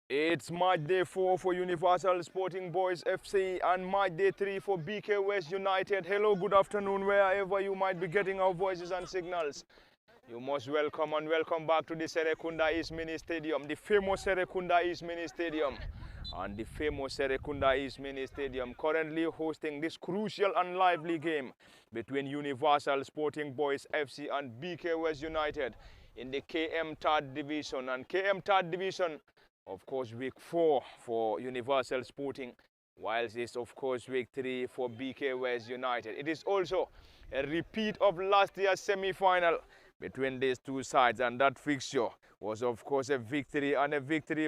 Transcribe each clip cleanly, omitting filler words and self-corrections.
It's match day 4 for Universal Sporting Boys FC and match day 3 for BK West United. Hello, good afternoon, wherever you might be getting our voices and signals. You most welcome and welcome back to the Serekunda East Mini Stadium, the famous Serekunda East Mini Stadium. And the famous Serekunda East Mini Stadium currently hosting this crucial and lively game between Universal Sporting Boys FC and BK West United in the KM Third Division. And KM Third Division, of course, week 4 for Universal Sporting, whilst it's of course week 3 for BK West United. It is also a repeat of last year's semi-final between these two sides, and that fixture was of course a victory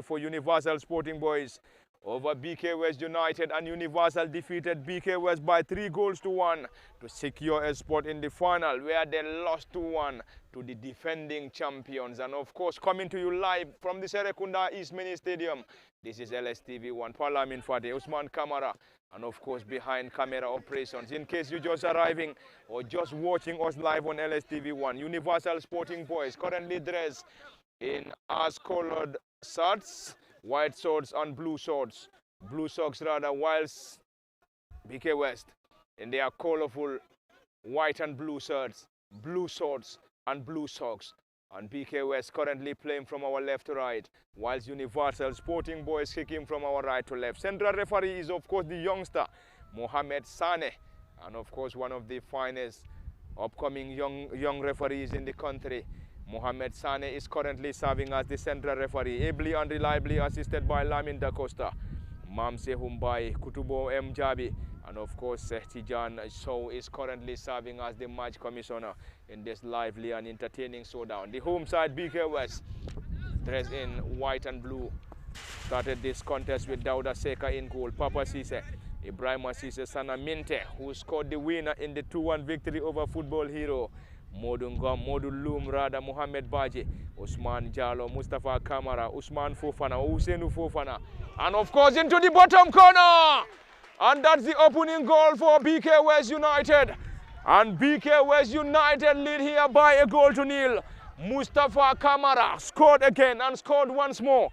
for Universal Sporting Boys over BK West United, and Universal defeated BK West by 3-1 to secure a spot in the final, where they lost 2-1 to the defending champions. And of course, coming to you live from the Serekunda East Mini Stadium, this is LSTV1, Parlamin Fateh, Usman Kamara, and of course behind camera operations. In case you're just arriving or just watching us live on LSTV1, Universal Sporting Boys currently dressed in ash-colored shirts, white shorts and blue shorts, blue socks rather, whilst BK West in their colorful white and blue shirts, blue shorts and blue socks. And BK West currently playing from our left to right, whilst Universal Sporting Boys kicking from our right to left. Central referee is of course the youngster Mohamed Sane, and of course one of the finest upcoming young referees in the country. Mohamed Sane is currently serving as the central referee, ably and reliably assisted by Lamin Da Costa, Mamse Humbai, Kutubo M. Jabi, and of course Tijan Sow is currently serving as the match commissioner in this lively and entertaining showdown. The home side, BK West, dressed in white and blue, started this contest with Dauda Seka in goal, Papa Sise, Ibrahim Sise, Sana Minte, who scored the winner in the 2-1 victory over Football Hero, Modu Ngom, Modu Loom, Rada, Mohamed Baji, Usman Jalo, Mustafa Kamara, Usman Fofana, Usenu Fofana, and of course into the bottom corner! And that's the opening goal for BK West United. And BK West United lead here by 1-0. Mustafa Kamara scored again and scored once more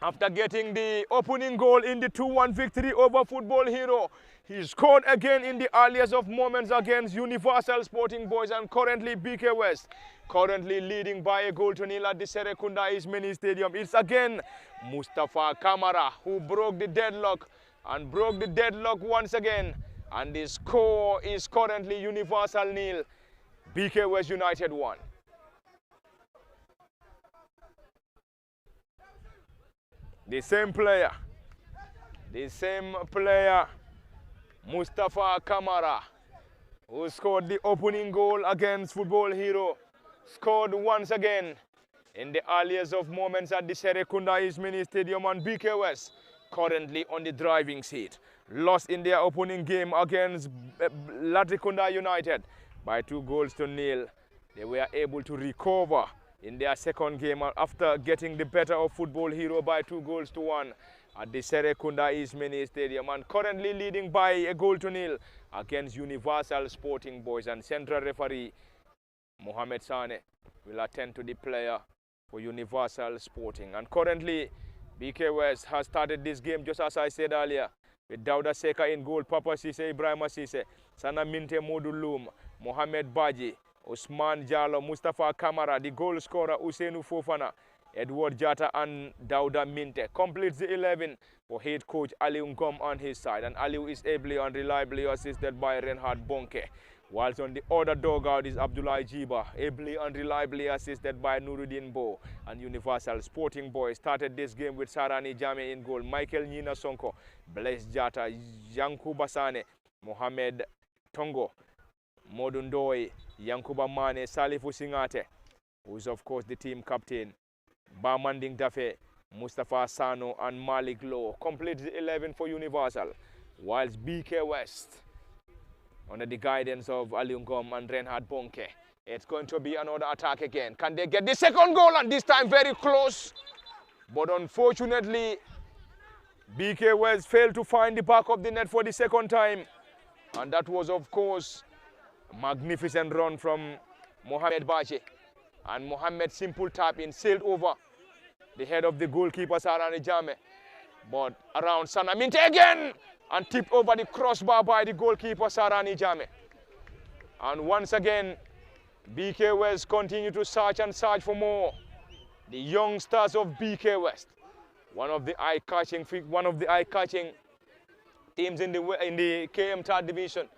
after getting the opening goal in the 2-1 victory over Football Hero. He scored again in the earliest of moments against Universal Sporting Boys, and currently BK West currently leading by 1-0 at the Serekunda East Mini Stadium. It's again Mustafa Kamara who broke the deadlock once again, and the score is currently Universal 0, BK West United 1. The same player, Mustafa Kamara, who scored the opening goal against Football Hero, scored once again in the earliest of moments at the Serekunda East Mini Stadium, and BK West currently on the driving seat. Lost in their opening game against Latrikunda United by 2-0. They were able to recover in their second game after getting the better of Football Hero by 2-1 at the Serekunda East Mini Stadium, and currently leading by 1-0 against Universal Sporting Boys. And central referee Mohamed Sane will attend to the player for Universal Sporting. And currently BK West has started this game just as I said earlier, with Dauda Seka in goal, Papa Sise, Ibrahim Sise, Sana Minte, Modu Loom, Mohamed Baji, Usman Jalo, Mustafa Kamara, the goal scorer Usenu Fofana, Edward Jata and Dauda Minte completes the 11 for head coach Aliu Ngom on his side, and Aliu is ably and reliably assisted by Reinhard Bonke, whilst on the other dugout is Abdullah Jiba, ably and reliably assisted by Nuruddin Bo. And Universal Sporting Boys started this game with Sarani Jame in goal, Michael Nina Sonko, Blaise Jata, Yankuba Sane, Mohamed Tongo, Modundoy, Yankuba Mane, Salifu Singate, who is of course the team captain, Bamanding Dafe, Mustafa Sano and Malik Low completes the 11 for Universal, whilst BK West, under the guidance of Aliu Ngom and Reinhard Bonke, it's going to be another attack again. Can they get the second goal? And this time very close, but unfortunately BK West failed to find the back of the net for the second time, and that was of course Magnificent run from Mohamed Bache. And Mohamed simple tap in, sailed over the head of the goalkeeper Sarani Jame. But around Sana Minte again and tipped over the crossbar by the goalkeeper Sarani Jame. And once again, BK West continue to search and search for more. The youngsters of BK West, one of the eye-catching teams in the KM third division,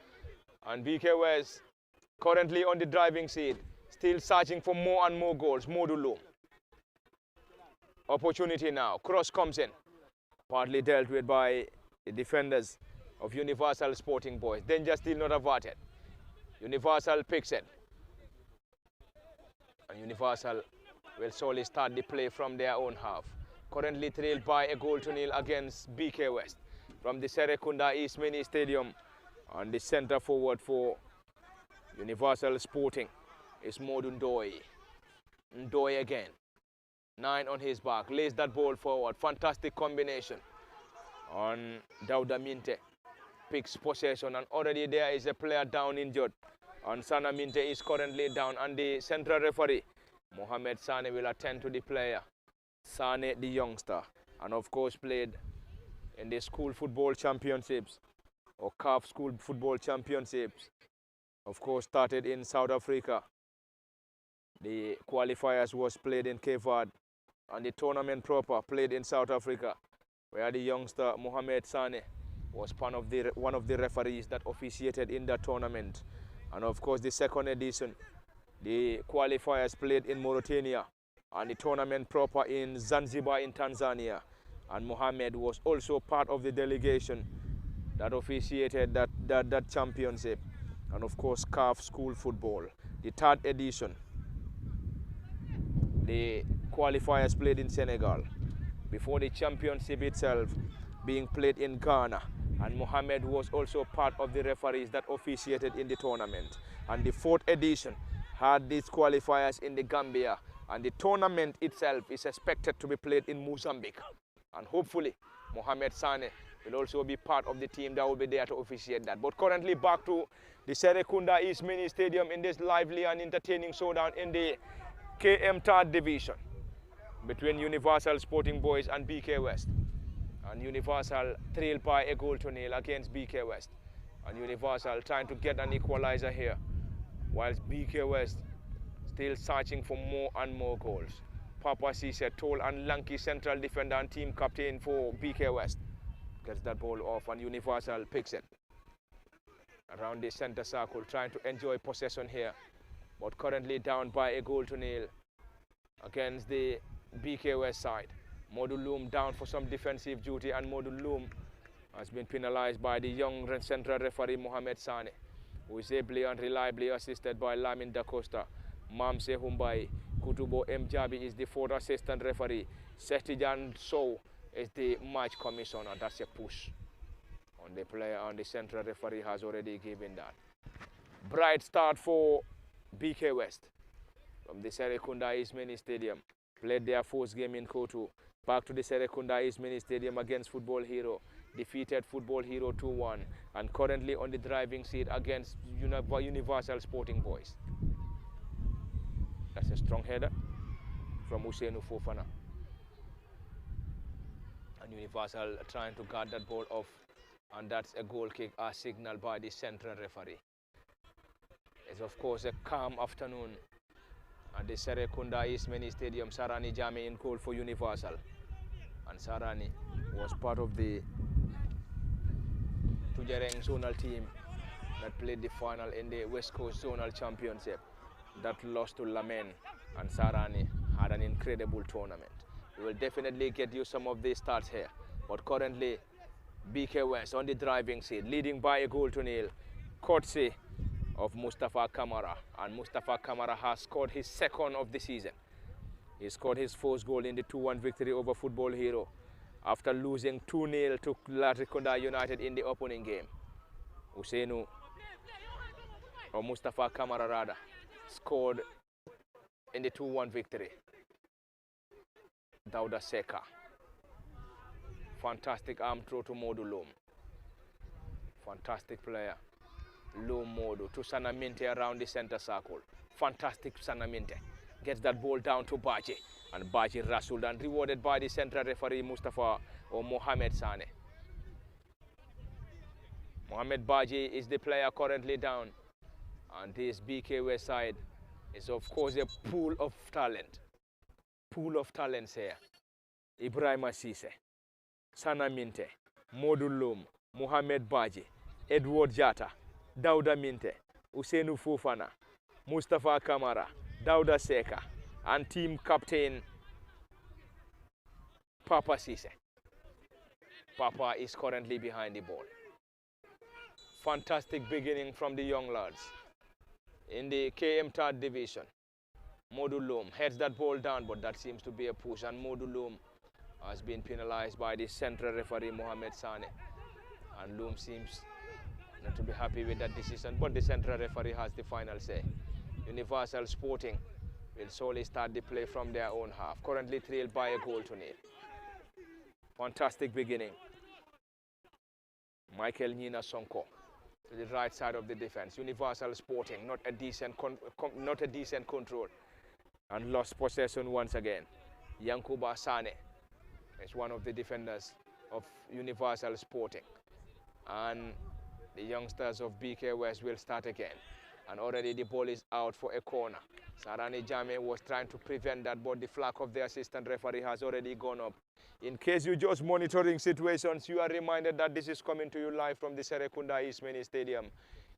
and BK West currently on the driving seat, still searching for more and more goals. Modulo. Opportunity now. Cross comes in, partly dealt with by the defenders of Universal Sporting Boys. Danger still not averted. Universal picks it. And Universal will solely start the play from their own half. Currently trailed by a goal to nil against BK West from the Serekunda East Mini Stadium. And the center forward for Universal Sporting is Modun Ndoye. Ndoye again. 9 on his back. Lays that ball forward. Fantastic combination on Dauda Minte. Picks possession, and already there is a player down injured. And Sana Minte is currently down, and the central referee, Mohamed Sane, will attend to the player. Sane, the youngster, and of course played in the school football championships, or CAF school football championships. Of course, started in South Africa. The qualifiers was played in Cape Verde, and the tournament proper played in South Africa, where the youngster Mohamed Sane was one of the referees that officiated in that tournament. And of course, the second edition, the qualifiers played in Mauritania, and the tournament proper in Zanzibar in Tanzania. And Mohamed was also part of the delegation that officiated that championship. And of course, CAF school football, the third edition. The qualifiers played in Senegal before the championship itself being played in Ghana. And Mohamed was also part of the referees that officiated in the tournament. And the fourth edition had these qualifiers in the Gambia. And the tournament itself is expected to be played in Mozambique. And hopefully, Mohamed Sane will also be part of the team that will be there to officiate that. But currently back to the Serekunda East Mini Stadium in this lively and entertaining showdown in the KM third division between Universal Sporting Boys and BK West. And Universal trailed by a goal to nil against BK West. And Universal trying to get an equalizer here, whilst BK West still searching for more and more goals. Papa Cisse, tall and lanky central defender and team captain for BK West, gets that ball off, and Universal picks it around the center circle, trying to enjoy possession here, but currently down by a goal to nil against the BK West side. Modulum down for some defensive duty, and Modulum has been penalized by the young central referee Mohamed Sane, who is ably and reliably assisted by Lamin Da Costa. Mamse Humbai, Kutubo Mjabi is the fourth assistant referee. Setijan Sow is the match commissioner. That's a push on the player, and the central referee has already given that. Bright start for BK West from the Serekunda East Mini Stadium. Played their first game in Kotu. Back to the Serekunda East Mini Stadium against Football Hero. Defeated Football Hero 2-1, and currently on the driving seat against Universal Sporting Boys. That's a strong header from Usainu Fofana. And Universal trying to guard that ball off, and that's a goal kick as signaled by the central referee. It's of course a calm afternoon at the Serekunda East Mini Stadium. Sarani Jame in goal for Universal. And Sarani was part of the Tujereng zonal team that played the final in the West Coast Zonal Championship that lost to Lamen, and Sarani had an incredible tournament. We will definitely get you some of these stats here, but currently BK West on the driving seat, leading by a goal to nil, courtesy of Mustafa Kamara. And Mustafa Kamara has scored his second of the season. He scored his first goal in the 2-1 victory over Football Hero after losing 2-0 to Latrikunda United in the opening game. Usainu, or Mustafa Kamara rather, scored in the 2-1 victory. Dauda Seka. Fantastic arm throw to Modulum. Fantastic player. Low Modu to Sanaminte around the center circle. Fantastic Sanaminte. Gets that ball down to Baji. And Baji Rasul and rewarded by the central referee Mustafa or Mohamed Sane. Mohamed Baji is the player currently down. And this BK West side is of course a pool of talent. Pool of talents here. Ibrahim Asise, Sanaminte, Modu Loum, Mohamed Baji, Edward Jata, Dauda Minte, Usainu Fofana, Mustafa Kamara, Dauda Seka, and team captain Papa Sise. Papa is currently behind the ball. Fantastic beginning from the young lads in the KM third division. Modu Loum heads that ball down, but that seems to be a push, and Modu Loum has been penalized by the central referee Mohamed Sane. And Loum seems not to be happy with that decision, but the central referee has the final say. Universal Sporting will solely start the play from their own half, currently trailed by a goal to nil. Fantastic beginning. Michael Nina Sonko to the right side of the defense. Universal Sporting, not a decent control, and lost possession once again. Yankuba Sane is one of the defenders of Universal Sporting, and the youngsters of BK West will start again. And already the ball is out for a corner. Sarani Jame was trying to prevent that, but the flag of the assistant referee has already gone up. In case you're just monitoring situations, you are reminded that this is coming to you live from the Serekunda East Mini Stadium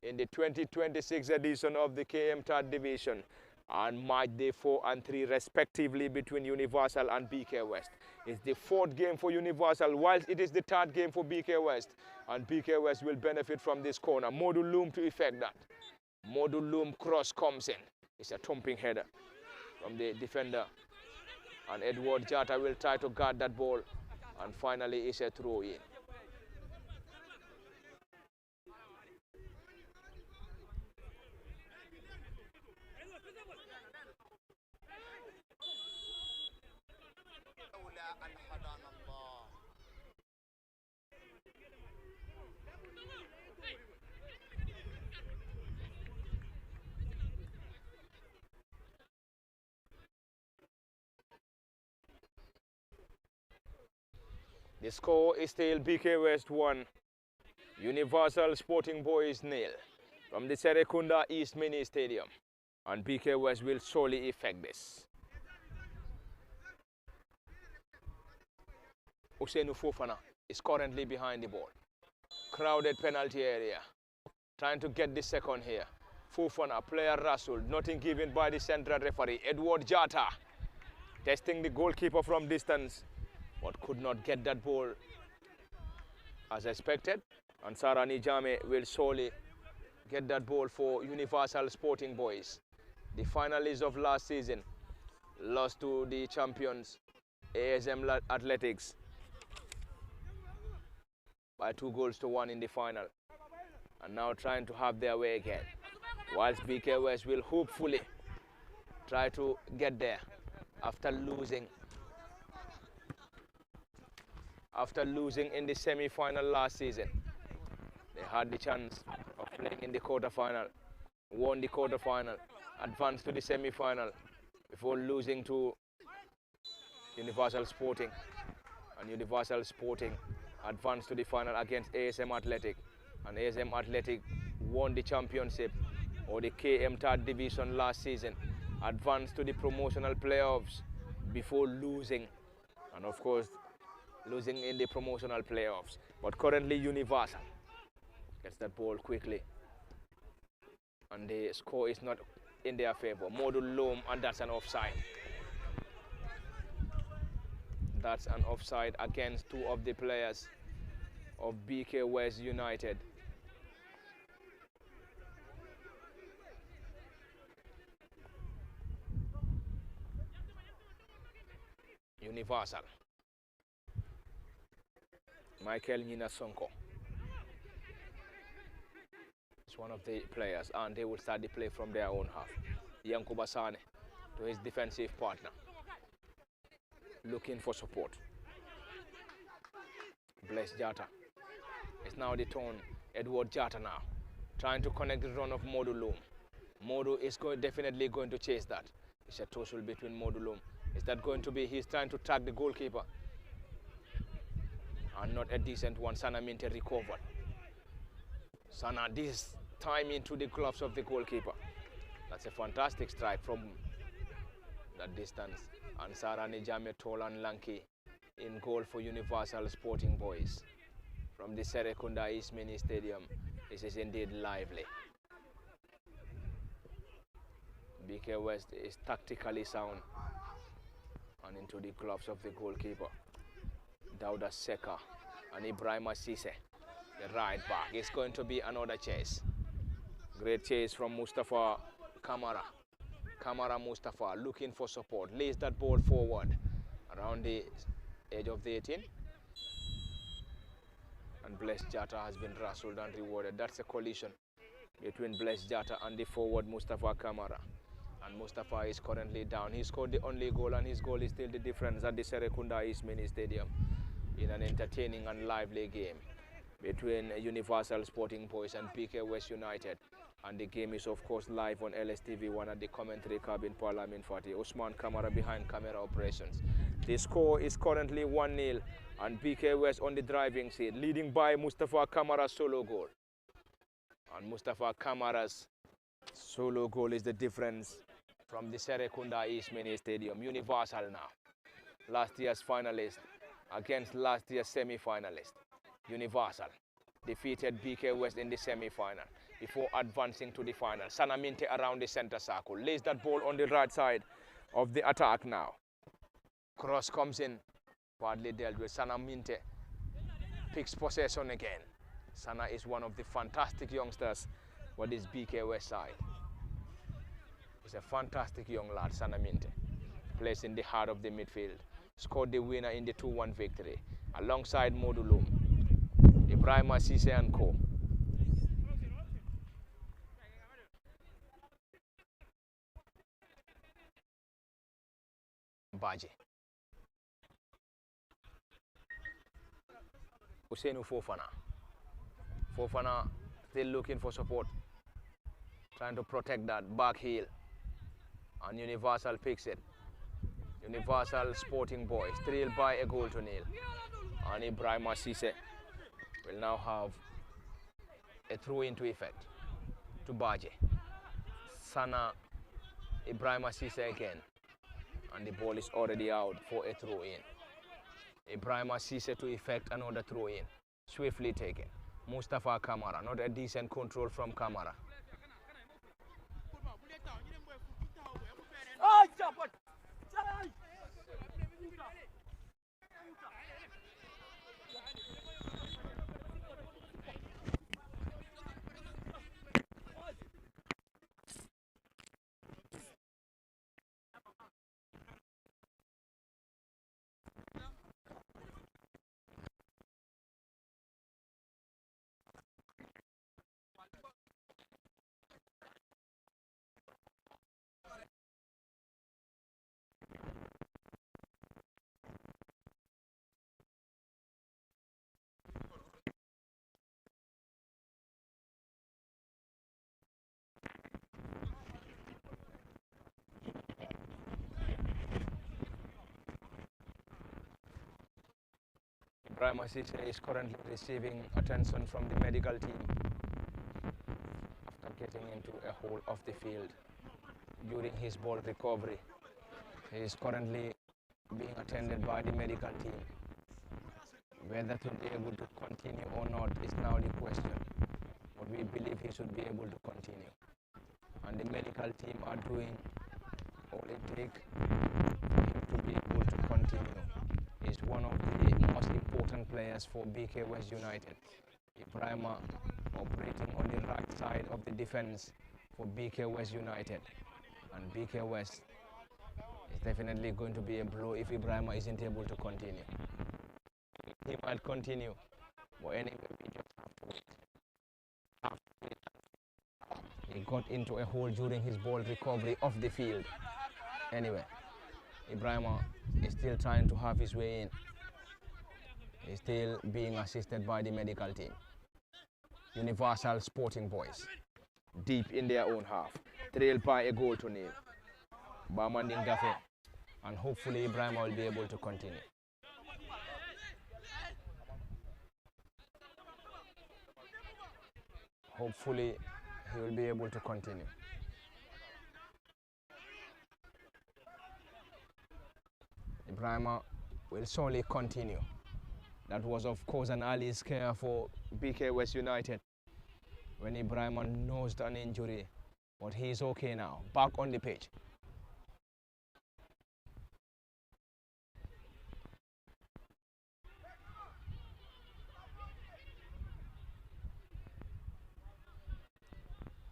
in the 2026 edition of the KM Third Division, and match day 4 and 3 respectively between Universal and BK West. It's the 4th game for Universal, whilst it is the 3rd game for BK West, and BK West will benefit from this corner. Modu Loum to effect that. Modu Loum cross comes in. It's a thumping header from the defender, and Edward Jata will try to guard that ball, and finally it's a throw in. The score is still BK West 1, Universal Sporting Boys 0 from the Serekunda East Mini Stadium, and BK West will surely effect this. Usainu Fofana is currently behind the ball. Crowded penalty area. Trying to get the second here. Fofana, player Rasul, nothing given by the central referee. Edward Jata testing the goalkeeper from distance, but could not get that ball as expected. And Sarani Jame will surely get that ball for Universal Sporting Boys. The finalists of last season lost to the champions ASM Athletics by 2-1 in the final, and now trying to have their way again. Whilst BK West will hopefully try to get there after losing in the semi-final last season. They had the chance of playing in the quarter-final, won the quarter-final, advanced to the semi-final before losing to Universal Sporting, and Universal Sporting advanced to the final against ASM Athletic, and ASM Athletic won the championship or the KM Third Division last season, advanced to the promotional playoffs before losing, and of course losing in the promotional playoffs. But currently Universal gets that ball quickly, and the score is not in their favor. Modu Loum, and that's an offside. That's an offside against two of the players of BK West United. Universal. Michael Nina Sonko is one of the players, and they will start the play from their own half. Yankuba Sane to his defensive partner, looking for support. Bless Jata. It's now the turn. Edward Jata now. trying to connect the run of Modu Loom. Modu is definitely going to chase that. It's a tussle between Modu Loom. Is that going to be, he's trying to tag the goalkeeper. And not a decent one. Sana Minte recovered. Sana this time into the gloves of the goalkeeper. That's a fantastic strike from that distance. And Sarani Jame Tolan Lanki in goal for Universal Sporting Boys from the Serekunda East Mini Stadium. This is indeed lively. BK West is tactically sound and into the gloves of the goalkeeper. Dauda Seka and Ibrahima Sise, the right back. It's going to be another chase. Great chase from Mustafa Kamara. Kamara Mustafa looking for support. Lays that ball forward around the edge of the 18. And Bless Jata has been rustled and rewarded. That's a collision between Bless Jata and the forward Mustafa Kamara. And Mustafa is currently down. He scored the only goal, and his goal is still the difference at the Serekunda East Mini Stadium in an entertaining and lively game between Universal Sporting Boys and BK West United. And the game is of course live on LSTV1 at the commentary cabin Parliament Fati. Usman Kamara behind camera operations. The score is currently 1-0 and BK West on the driving seat, leading by Mustafa Kamara's solo goal. And Mustafa Kamara's solo goal is the difference from the Serekunda East Mini Stadium. Universal now. Last year's finalist against last year's semi-finalist. Universal defeated BK West in the semi-final before advancing to the final. Sana Minte around the center circle. Lays that ball on the right side of the attack now. Cross comes in. Badly dealt with. Sana Minte picks possession again. Sana is one of the fantastic youngsters for this BK West side. He's a fantastic young lad, Sana Minte. Plays in the heart of the midfield. Scored the winner in the 2-1 victory alongside Modulum, Ibrahima Sise and Co. Baji. Usainu Fofana. Fofana still looking for support. Trying to protect that back heel. And Universal picks it. Universal Sporting Boys trailed by a goal to nil. And Ibrahima Sise will now have a throw into effect to Baje. Sana Ibrahima Sise again. And the ball is already out for a throw in. Ibrahima Sise to effect another throw in. Swiftly taken. Mustafa Kamara, not a decent control from Kamara. Ibrahima Sise is currently receiving attention from the medical team after getting into a hole of the field during his ball recovery. He is currently being attended by the medical team. Whether to be able to continue or not is now the question, but we believe he should be able to continue. And the medical team are doing all it takes for him to be able to continue. Is one of the most important players for BK West United. Ibrahima operating on the right side of the defense for BK West United. And BK West is definitely going to be a blow if Ibrahima isn't able to continue. He might continue, but anyway, we just have to wait. He got into a hole during his ball recovery off the field. Anyway, Ibrahima is still trying to have his way in. He's still being assisted by the medical team. Universal Sporting Boys, deep in their own half, trailed by a goal to nil. Bamanding Dafe, and hopefully Ibrahim will be able to continue. Hopefully he will be able to continue. Ibrahima will surely continue. That was of course an early scare for BK West United when Ibrahima nosed an injury, but he's okay now, back on the pitch.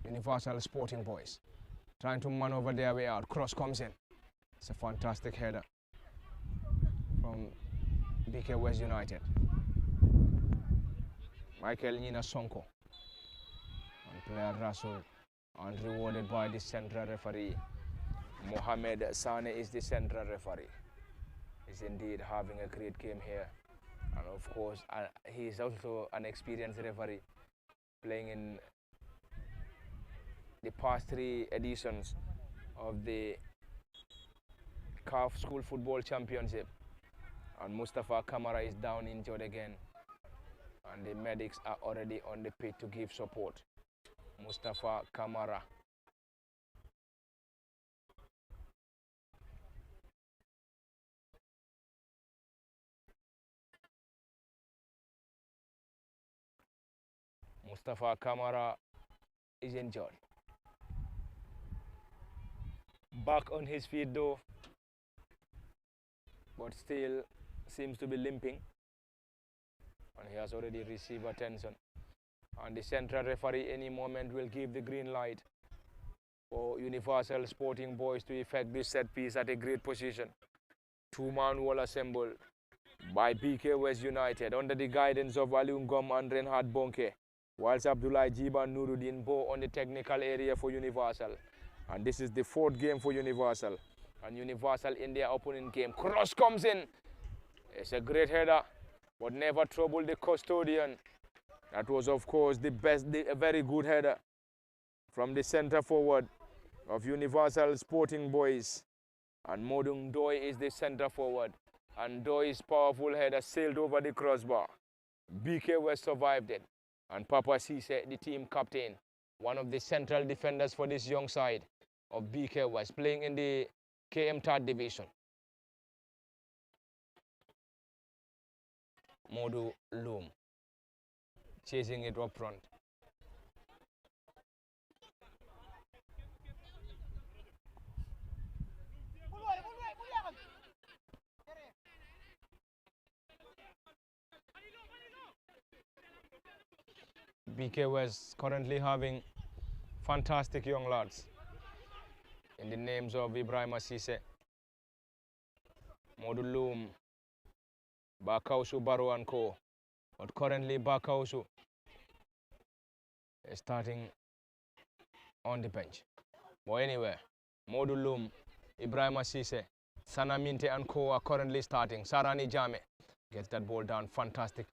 Universal Sporting Boys trying to maneuver their way out. Cross comes in. It's a fantastic header from BK West United. Michael Nina Sonko and player Rasul, and rewarded by the central referee. Mohamed Sane is the central referee. He's indeed having a great game here. And of course, he is also an experienced referee, playing in the past 3 editions of the CAF School Football Championship. And Mustafa Kamara is down injured again, and the medics are already on the pitch to give support. Mustafa Kamara. Mustafa Kamara is injured. Back on his feet though, but still seems to be limping, and he has already received attention. And the central referee any moment will give the green light for Universal Sporting Boys to effect this set piece at a great position. 2-man wall assembled by BK West United under the guidance of Aliun Gom and Renhard Bonke, whilst Abdullah Jiban Nuruddin Bo on the technical area for Universal. And this is the 4th game for Universal. And Universal in their opening game. Cross comes in. It's a great header, but never troubled the custodian. That was, of course, a very good header from the center forward of Universal Sporting Boys. And Modung Doi is the center forward. And Doi's powerful header sailed over the crossbar. BK West survived it. And Papa Cisse, the team captain, one of the central defenders for this young side of BK West, playing in the KM 3rd Division. Modu Loom chasing it up front. BK West currently having fantastic young lads in the names of Ibrahim Cisse, Modu Loom, Bakausu Baro and Co. But currently Bakausu is starting on the bench. But anyway, Modu Loom, Ibrahim Cisse, Sana Minte and Co. are currently starting. Sarani Jame gets that ball down. Fantastic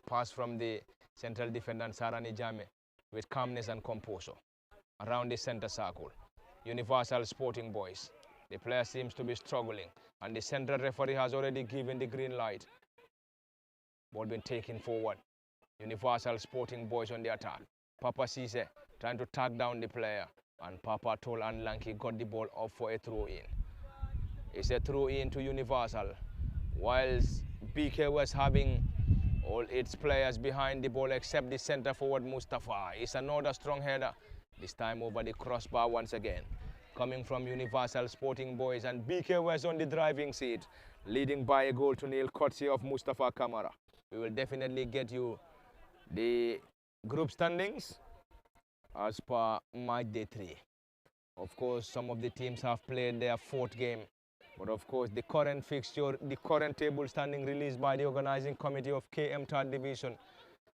pass from the central defender Sarani Jame with calmness and composure around the center circle. Universal Sporting Boys. The player seems to be struggling, and the central referee has already given the green light. Ball been taken forward. Universal Sporting Boys on the attack. Papa Cisse trying to tag down the player, and Papa Tol and Lanky got the ball up for a throw-in. It's a throw-in to Universal, whilst BK West having all its players behind the ball except the center forward Mustafa. It's another strong header, this time over the crossbar once again. Coming from Universal Sporting Boys, and BK West on the driving seat, leading by a goal to nil, courtesy of Mustafa Kamara. We will definitely get you the group standings as per match day 3. Of course, some of the teams have played their 4th game, but of course the current fixture, the current table standing released by the organizing committee of KM 3rd Division,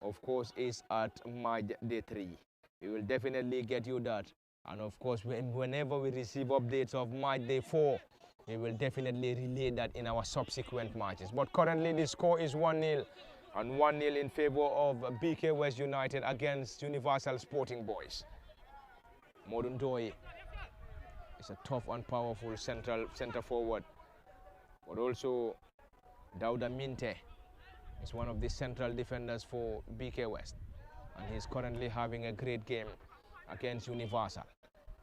of course, is at match day 3. We will definitely get you that. And of course, whenever we receive updates of match day 4, we will definitely relay that in our subsequent matches. But currently the score is 1-0 And 1-0 in favor of BK West United against Universal Sporting Boys. Modun Doi is a tough and powerful center forward. But also Dauda Minte is one of the central defenders for BK West. And he's currently having a great game against Universal.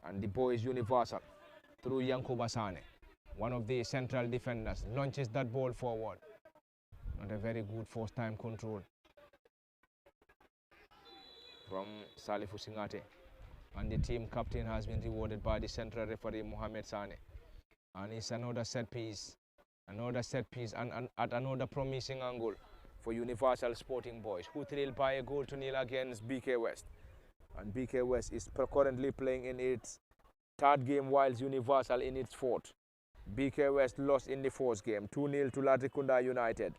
And the boys Universal, through Yankuba Sane, one of the central defenders, launches that ball forward. Not a very good first-time control from Salifu Singate. And the team captain has been rewarded by the central referee Mohamed Sane. And it's another set piece and at another promising angle for Universal Sporting Boys, who trailed by a goal to nil against BK West. And BK West is currently playing in its third game, whilst Universal in its fourth. BK West lost in the first game, 2-0 to Latrikunda United.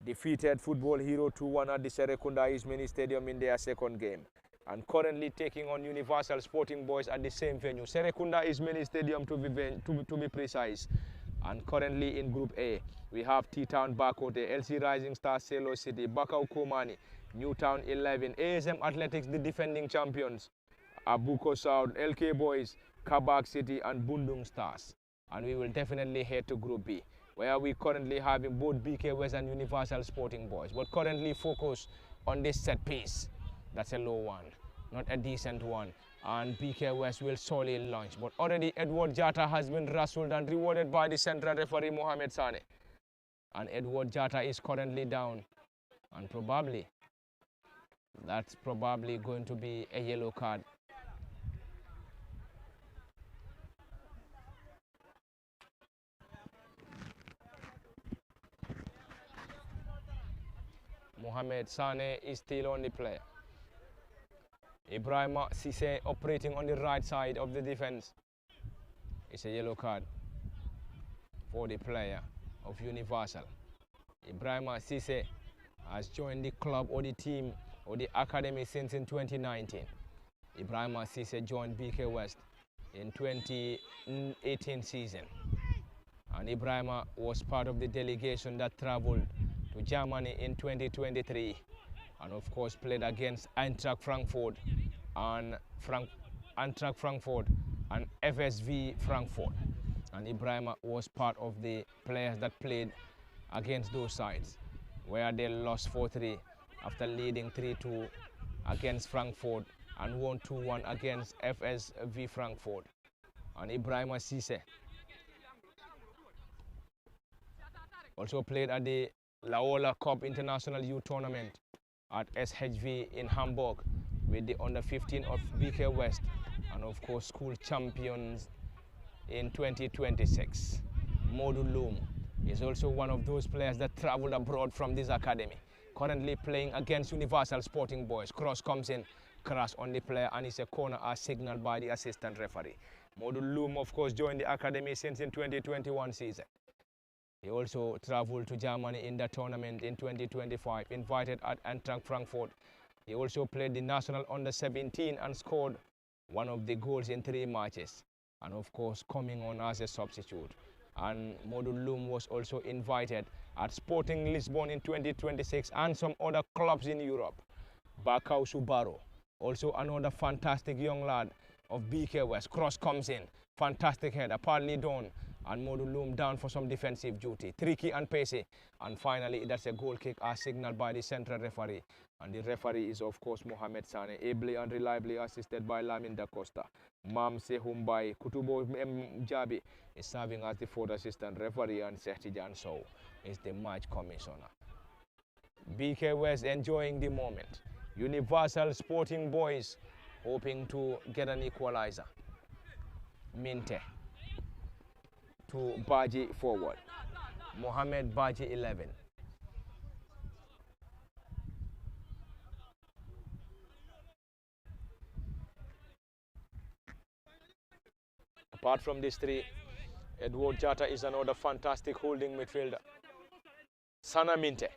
Defeated Football Hero 2-1 at the Serekunda East Mini Stadium in their second game. And currently taking on Universal Sporting Boys at the same venue, Serekunda East Mini Stadium to be precise. And currently in Group A, we have T-Town Bakote, LC Rising Stars Selo City, Bakau Komani, Newtown 11, ASM Athletics, the defending champions, Abuko South, LK Boys, Kabak City, and Bundung Stars. And we will definitely head to Group B, where we currently having both BK West and Universal Sporting Boys, but currently focus on this set piece. That's a low one, not a decent one. And BK West will solely launch. But already Edward Jata has been rustled and rewarded by the central referee Mohamed Sane. And Edward Jata is currently down. And that's probably going to be a yellow card. Mohamed Sane is still on the play. Ibrahima Sise operating on the right side of the defense. It's a yellow card for the player of Universal. Ibrahima Sise has joined the club or the team or the academy since in 2019. Ibrahima Sise joined BK West in 2018 season. And Ibrahima was part of the delegation that traveled to Germany in 2023. And of course played against Eintracht Frankfurt and FSV Frankfurt. And Ibrahima was part of the players that played against those sides, where they lost 4-3 after leading 3-2 against Frankfurt and won 2-1 against FSV Frankfurt. And Ibrahima Sise also played at the Laola Cup International Youth Tournament at SHV in Hamburg with the under-15 of BK West, and of course school champions in 2026. Modu Loom is also one of those players that traveled abroad from this academy, currently playing against Universal Sporting Boys. Cross comes in, crash on the player, and it's a corner as signaled by the assistant referee. Modu Loom, of course, joined the academy since in 2021 season. He also traveled to Germany in the tournament in 2025, invited at Eintracht Frankfurt. He also played the national under-17 and scored one of the goals in 3 matches. And of course, coming on as a substitute. And Modul Loom was also invited at Sporting Lisbon in 2026 and some other clubs in Europe. Bakau Subaru, also another fantastic young lad of BK West. Cross comes in, fantastic header, partly done. And Modul Loom down for some defensive duty. Tricky and pacey. And finally, that's a goal kick as signaled by the central referee. And the referee is, of course, Mohamed Sane, ably and reliably assisted by Lamin Da Costa. Mam Sehumbai Kutubo Mjabi is serving as the fourth assistant referee, and Sehtijan Sow is the match commissioner. BK West enjoying the moment. Universal Sporting Boys hoping to get an equalizer. Minte to Baji forward. Mohamed Baji 11. Apart from these three, Edward Jata is another fantastic holding midfielder. Sana Minte,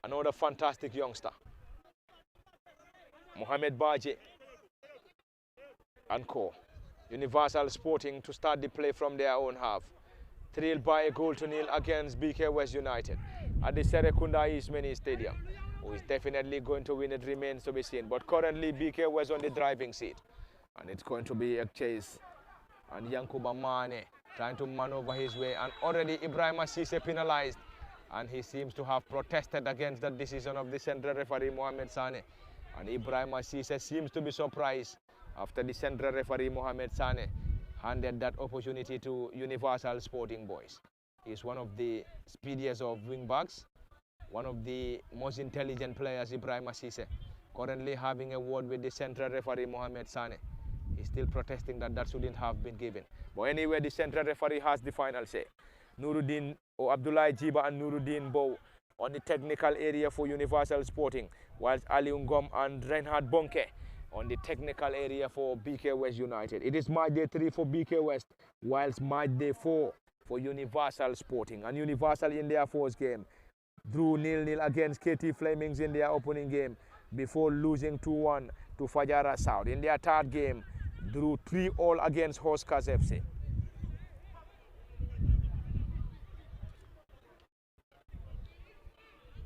another fantastic youngster. Mohamed Baji and co. Universal Sporting to start the play from their own half. Trailed by a goal to nil against BK West United. at the Serekunda East Mini Stadium. Who is definitely going to win, it remains to be seen. But currently BK was on the driving seat. And it's going to be a chase. And Yankuba Mane trying to maneuver his way. And already Ibrahim Assise penalized. And he seems to have protested against the decision of the central referee Mohamed Sane. And Ibrahim Assise seems to be surprised after the central referee Mohamed Sane handed that opportunity to Universal Sporting Boys. He's one of the speediest of wingbacks, one of the most intelligent players, Ibrahim Assise, currently having a word with the central referee Mohamed Sane. He's still protesting that that shouldn't have been given. But anyway, the central referee has the final say. Nuruddin or Abdullah Jiba and Nuruddin Bow on the technical area for Universal Sporting, whilst Ali Ungom and Reinhard Bonke on the technical area for BK West United. It is match day 3 for BK West, whilst match day 4 for Universal Sporting. And Universal in their first game drew 0-0 against KT Flemings in their opening game before losing 2-1 to Fajara South. In their third game, drew 3-3 against Hoskas FC.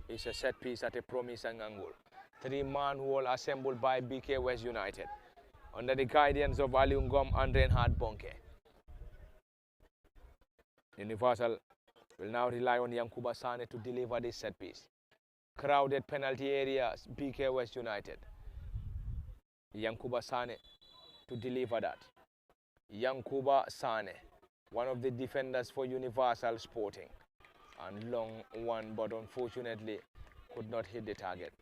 It's a set piece at a promising angle. 3-man wall assembled by BK West United under the guidance of Ali Ungom and Reinhard Bonke. Universal will now rely on Yankuba Sane to deliver this set piece. Crowded penalty areas, BK West United. Yankuba Sane to deliver that. Yankuba Sane, one of the defenders for Universal Sporting. And long one, but unfortunately could not hit the target.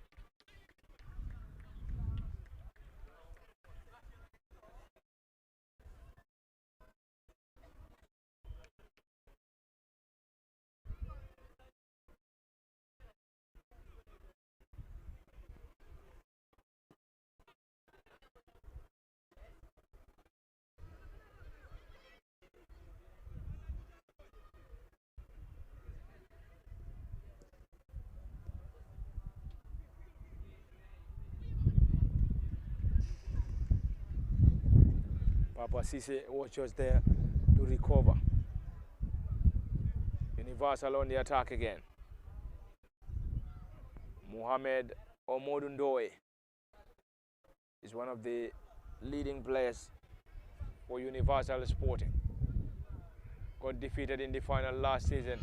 Papa Cisse was just there to recover. Universal on the attack again. Mohamed Omodundoe is one of the leading players for Universal Sporting. Got defeated in the final last season.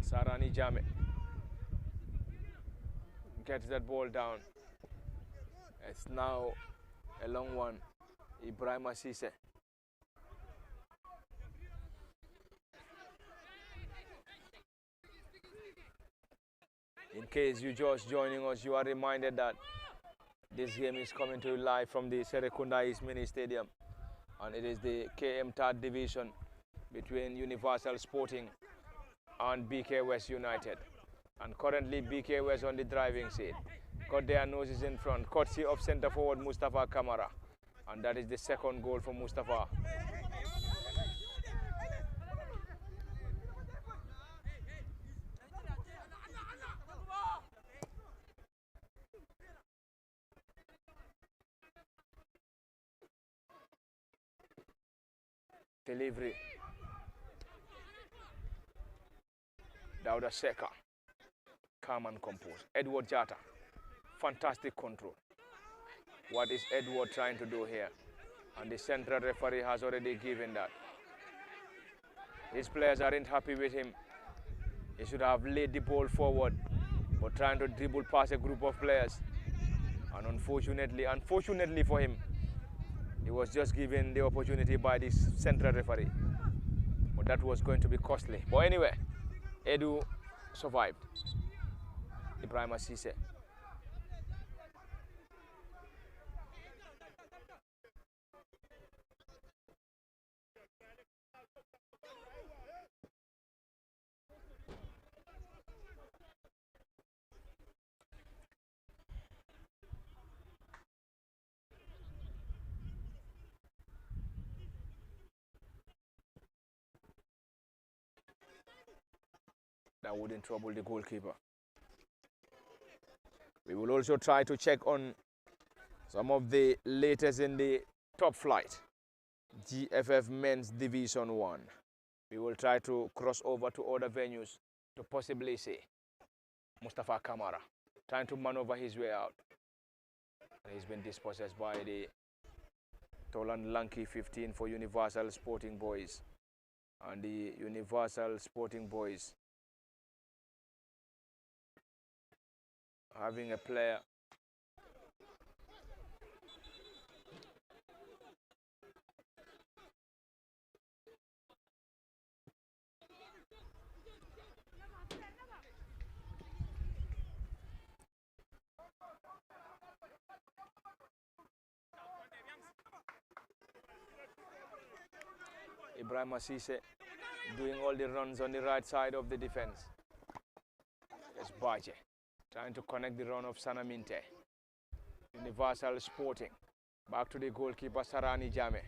Sarani Jame gets that ball down. It's now a long one. Ibrahim Assise. In case you just joining us, you are reminded that this game is coming to you live from the Serekunda East Mini Stadium, and it is the KM Third Division between Universal Sporting and BK West United. And currently BK West on the driving seat. Got their noses in front, courtesy of centre forward Mustafa Kamara. And that is the second goal for Mustafa. Delivery. Dauda Seka. Calm and composed. Edward Jata. Fantastic control. What is Edward trying to do here? And the central referee has already given that. His players aren't happy with him. He should have laid the ball forward, but trying to dribble past a group of players. And unfortunately for him, he was just given the opportunity by this central referee. But that was going to be costly. But anyway, Edu survived. Ibrahim Assise. That wouldn't trouble the goalkeeper. We will also try to check on some of the latest in the top flight, GFF Men's Division 1. We will try to cross over to other venues to possibly see. Mustafa Kamara trying to maneuver his way out. And he's been dispossessed by the tall and lanky 15 for Universal Sporting Boys. And the Universal Sporting Boys having a player Ibrahim Asise doing all the runs on the right side of the defense. It's Baje trying to connect the run of Sanaminte. Universal Sporting. Back to the goalkeeper Sarani Jame.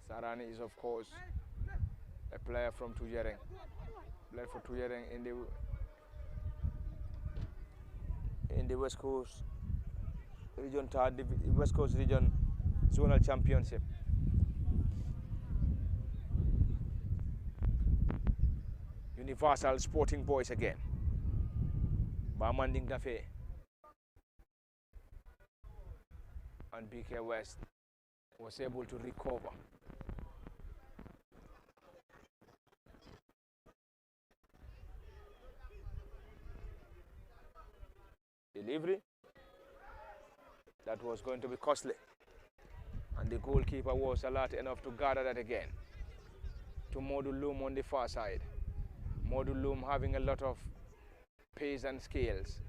Sarani is of course a player from Tujereng. Played for Tujereng in the West Coast Region West Coast Region Zonal Championship. Universal Sporting Boys again. Bamanding Dafe and BK West was able to recover. Delivery that was going to be costly, and the goalkeeper was alert enough to gather that again. To Modu Loom on the far side. Modu Loom having a lot of pace and skills.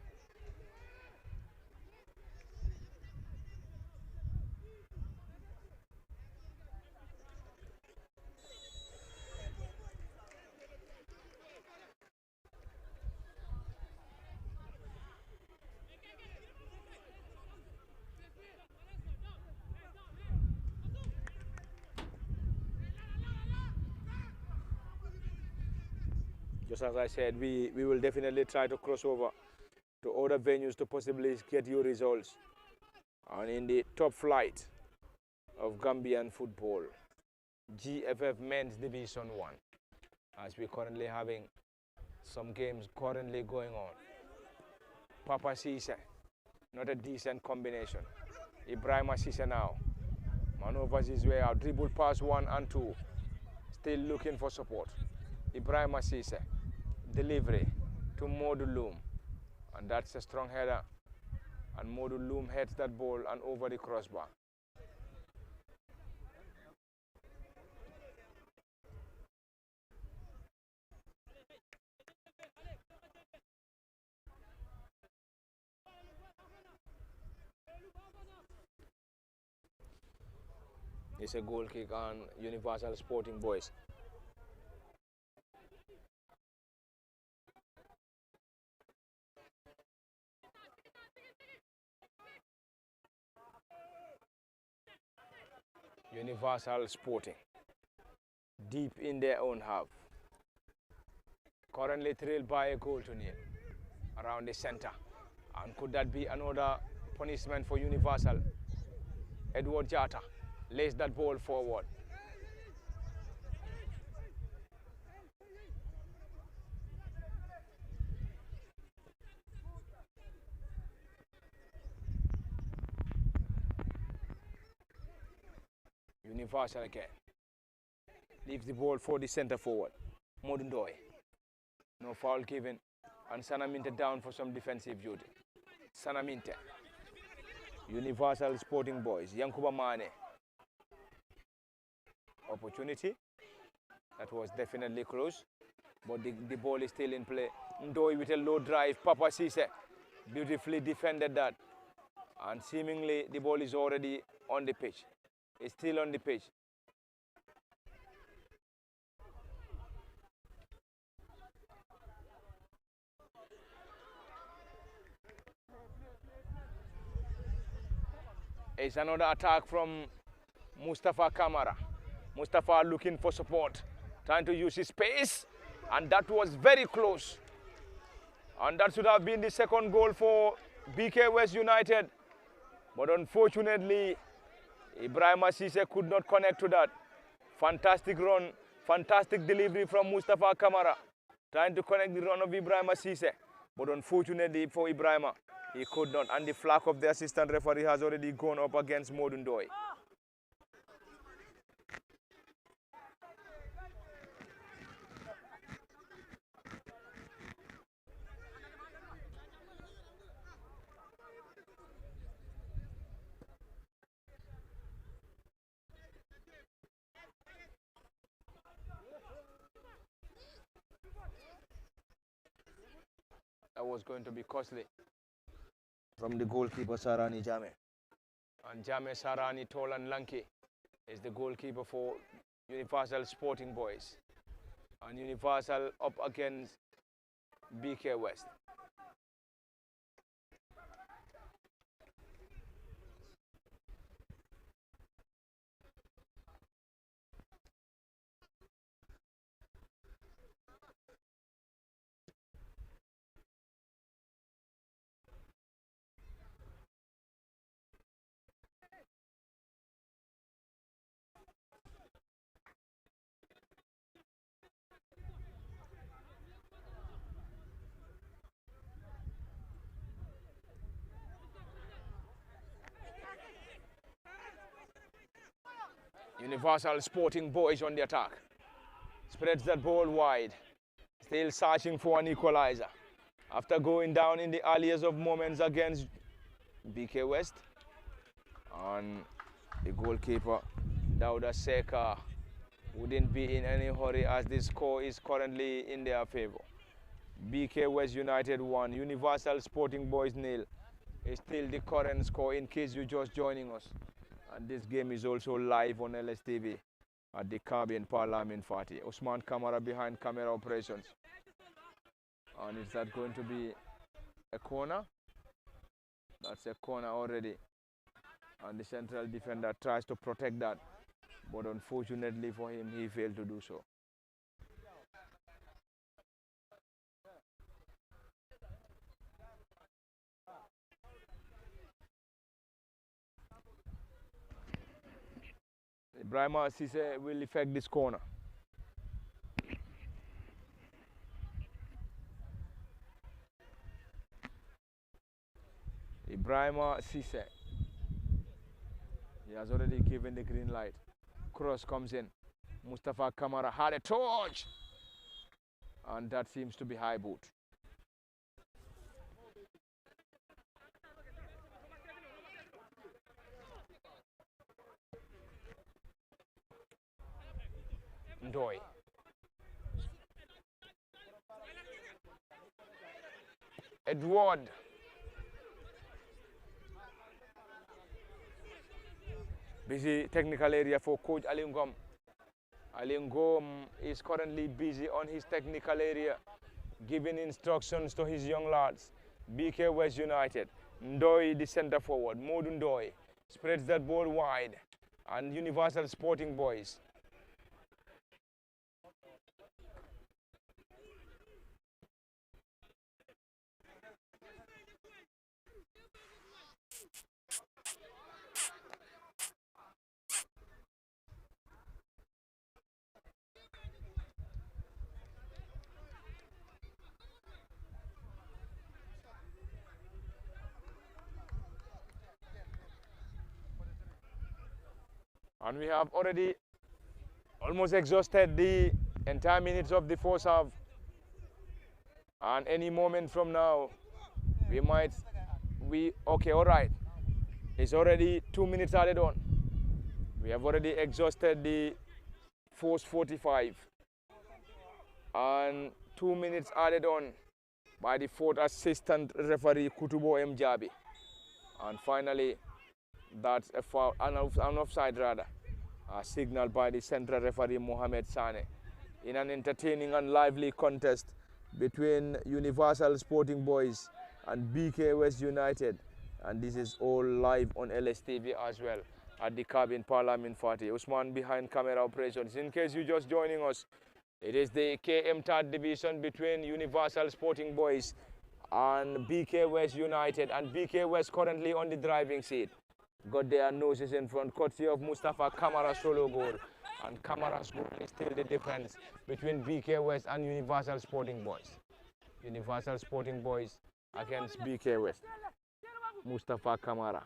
Just as I said, we will definitely try to cross over to other venues to possibly get you results. And in the top flight of Gambian football, GFF Men's Division 1, as we're currently having some games currently going on. Papa Cisse, not a decent combination. Ibrahim Cisse now maneuvers his way out, dribble past 1 and 2, still looking for support. Ibrahim Cisse, delivery to Modu Loom, and that's a strong header, and Modu Loom heads that ball and over the crossbar. It's a goal kick on Universal Sporting Boys. Universal Sporting deep in their own half, currently trailed by a goal to nil around the center. And could that be another punishment for Universal? Edward Jata lays that ball forward. Universal again. Leaves the ball for the center forward. Modundoy. No foul given. And Sanaminte down for some defensive duty. Sanaminte. Universal Sporting Boys. Yankuba Mane. Opportunity. That was definitely close. But the ball is still in play. Ndoy with a low drive. Papa Cisse beautifully defended that. And seemingly the ball is already on the pitch. It's still on the pitch. It's another attack from Mustafa Kamara. Mustafa looking for support, trying to use his space, and that was very close. And that should have been the second goal for BK West United. But unfortunately, Ibrahim Cisse could not connect to that. Fantastic run, fantastic delivery from Mustafa Kamara. Trying to connect the run of Ibrahima Cisse. But unfortunately for Ibrahima, he could not. And the flag of the assistant referee has already gone up against Modundoy. That was going to be costly from the goalkeeper Sarani Jame. And Jame Sarani, tall and lanky, is the goalkeeper for Universal Sporting Boys. And Universal up against BK West. Universal Sporting Boys on the attack. Spreads that ball wide. Still searching for an equalizer. After going down in the earliest of moments against BK West. And the goalkeeper, Dauda Seka, wouldn't be in any hurry as the score is currently in their favor. BK West United 1, Universal Sporting Boys 0 is still the current score in case you're just joining us. And this game is also live on LSTV at the Caribbean Parliament Party. Usman Kamara behind camera operations. And is that going to be a corner? That's a corner already. And the central defender tries to protect that. But unfortunately for him, he failed to do so. Ibrahima Cisse will effect this corner. Ibrahima Cisse. He has already given the green light. Cross comes in. Mustafa Kamara had a touch. And that seems to be high boot. Ndoy. Edward. Busy technical area for Coach Alingom. Alingom is currently busy on his technical area, giving instructions to his young lads. BK West United. Ndoy, the center forward. Modu Ndoy spreads that ball wide. And Universal Sporting Boys. And we have already almost exhausted the entire minutes of the first half. And any moment from now, okay, all right. It's already 2 minutes added on. We have already exhausted the first 45. And 2 minutes added on by the fourth assistant referee, Kutubo Mjabi. And finally, that's a foul, an offside rather, signaled by the central referee Mohamed Sane in an entertaining and lively contest between Universal Sporting Boys and BK West United. And this is all live on LSTV as well at the Caribbean Parliament Party. Usman behind camera operations. In case you're just joining us, it is the KM third division between Universal Sporting Boys and BK West United. And BK West currently on the driving seat. Got their noses in front, courtesy of Mustafa Kamara solo goal. And Camara's goal is still the difference between BK West and Universal Sporting Boys. Universal Sporting Boys against BK West. Mustafa Kamara.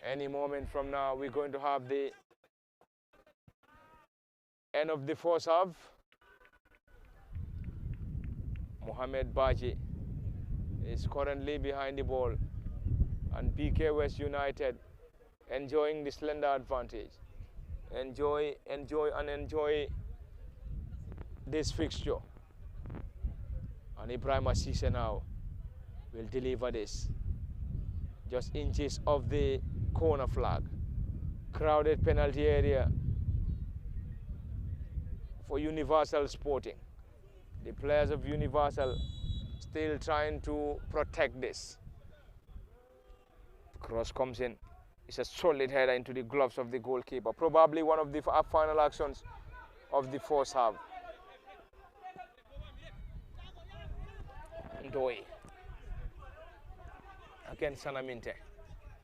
Any moment from now, we're going to have the end of the first half. Mohamed Baji is currently behind the ball, and BK West United enjoying the slender advantage. Enjoy this fixture. And Ibrahim Assise now will deliver this. Just inches of the corner flag. Crowded penalty area for Universal Sporting. The players of Universal still trying to protect this. Cross comes in. It's a solid header into the gloves of the goalkeeper. Probably one of the final actions of the first half. Ndoi against Sanaminte.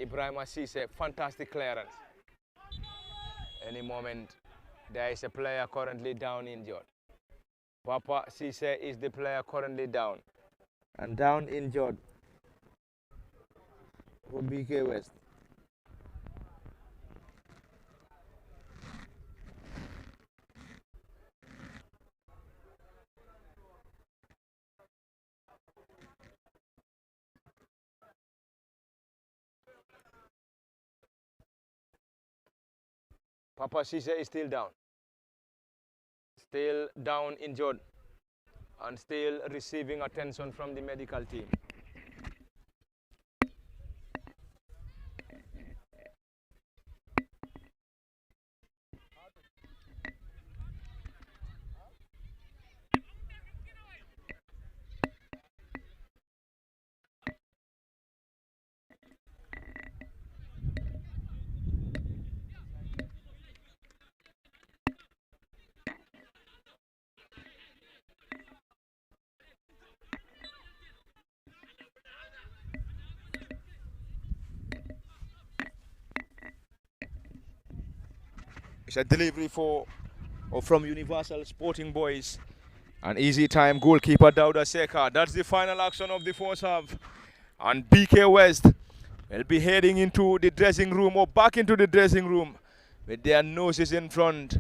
Ibrahim Assise, fantastic clearance. Any moment, there is a player currently down injured. Papa Cisse is the player currently down. And down injured for BK West. Papa Cisse is still down. Still down injured. And still receiving attention from the medical team. It's a delivery from Universal Sporting Boys. An easy time, goalkeeper Dauda Seka. That's the final action of the first half. And BK West will be heading into the dressing room or back into the dressing room with their noses in front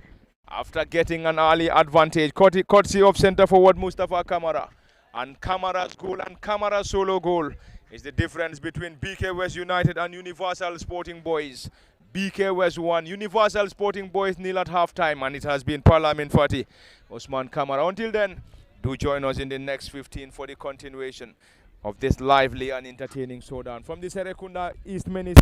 after getting an early advantage. Courtesy of centre forward Mustafa Kamara. And Kamara's goal and Kamara's solo goal is the difference between BK West United and Universal Sporting Boys. BK West 1, Universal Sporting Boys 0 at halftime, and it has been Parliament Fati, Osman Kamara. Until then, do join us in the next 15 for the continuation of this lively and entertaining showdown from the Serekunda East Menis.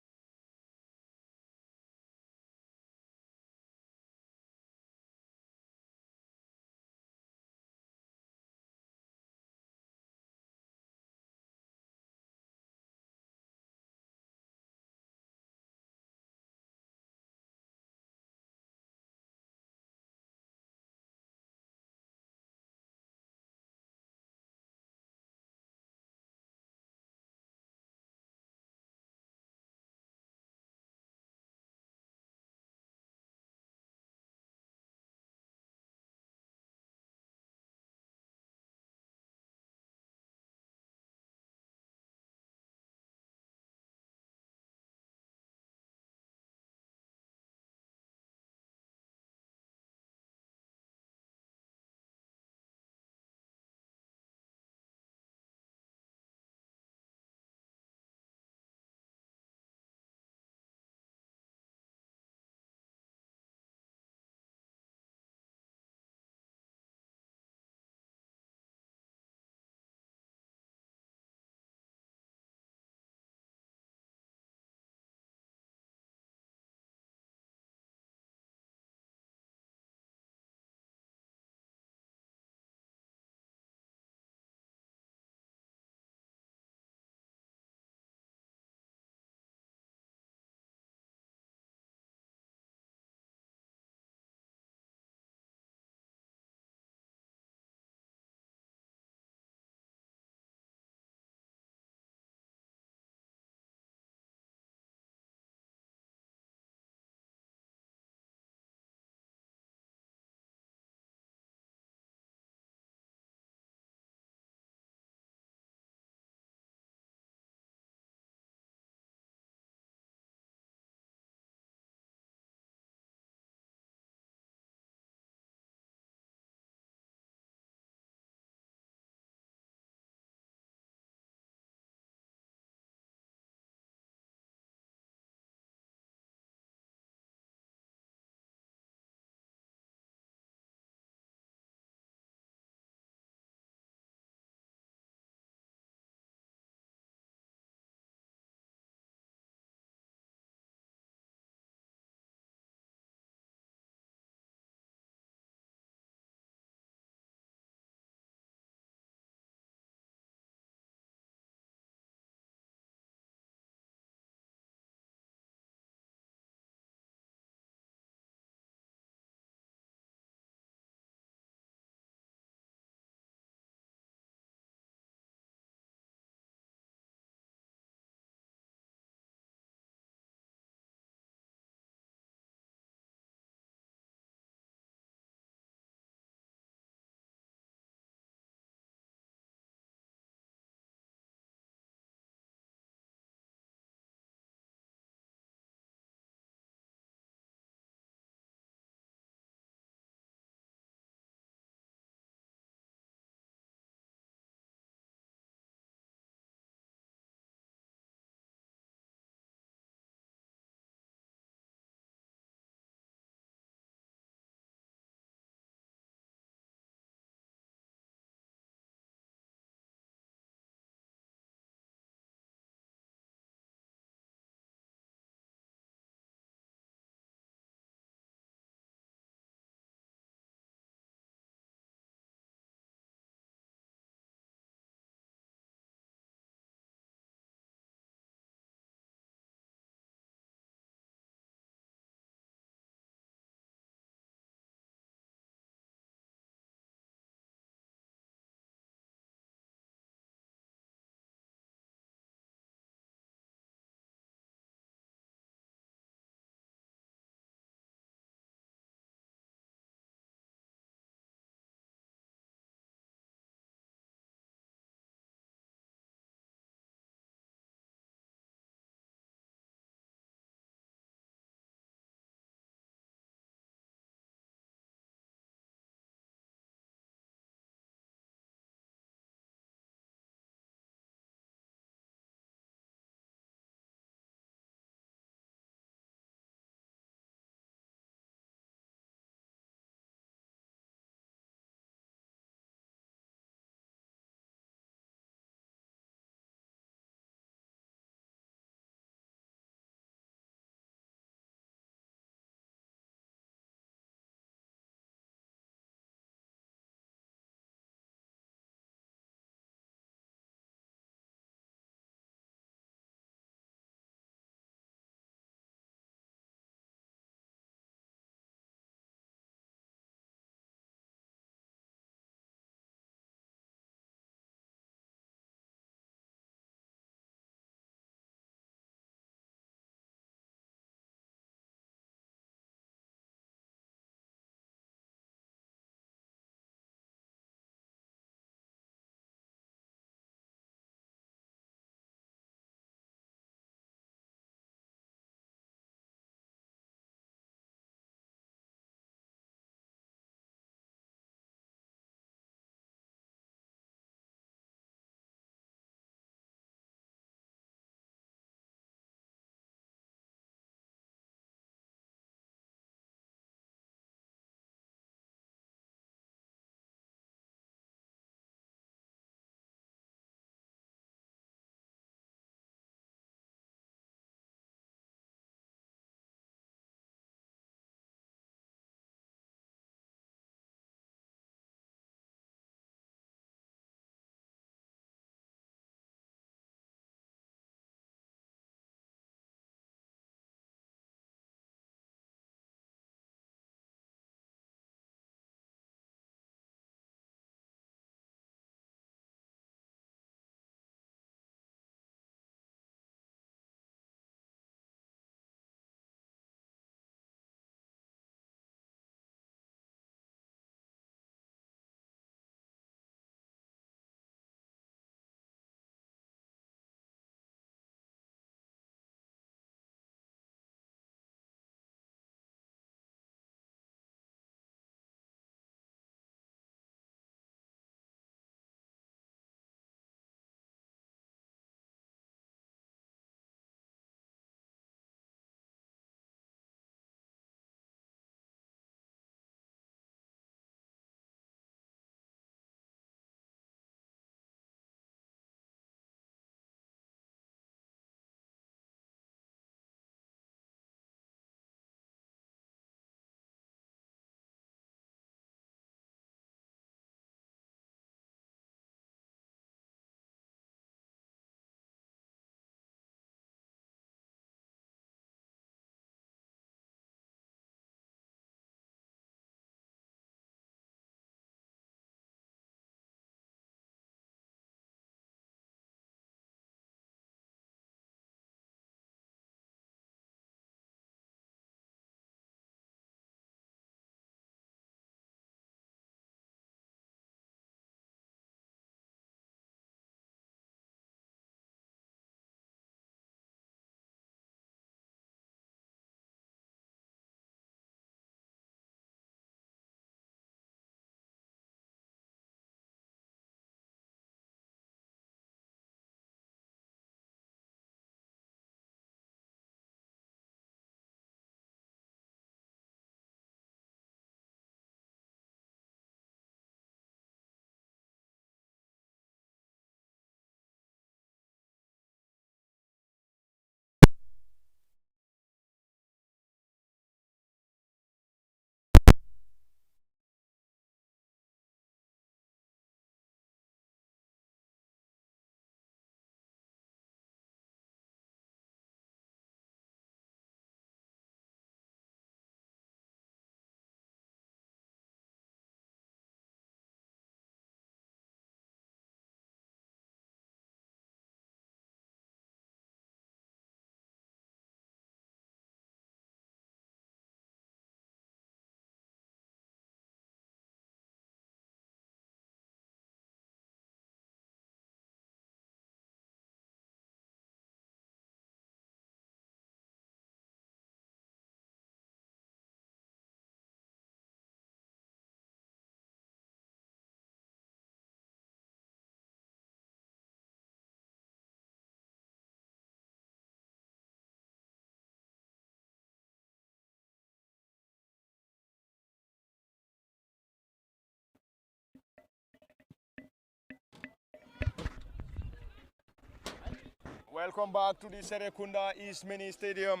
Welcome back to the Serekunda East Mini Stadium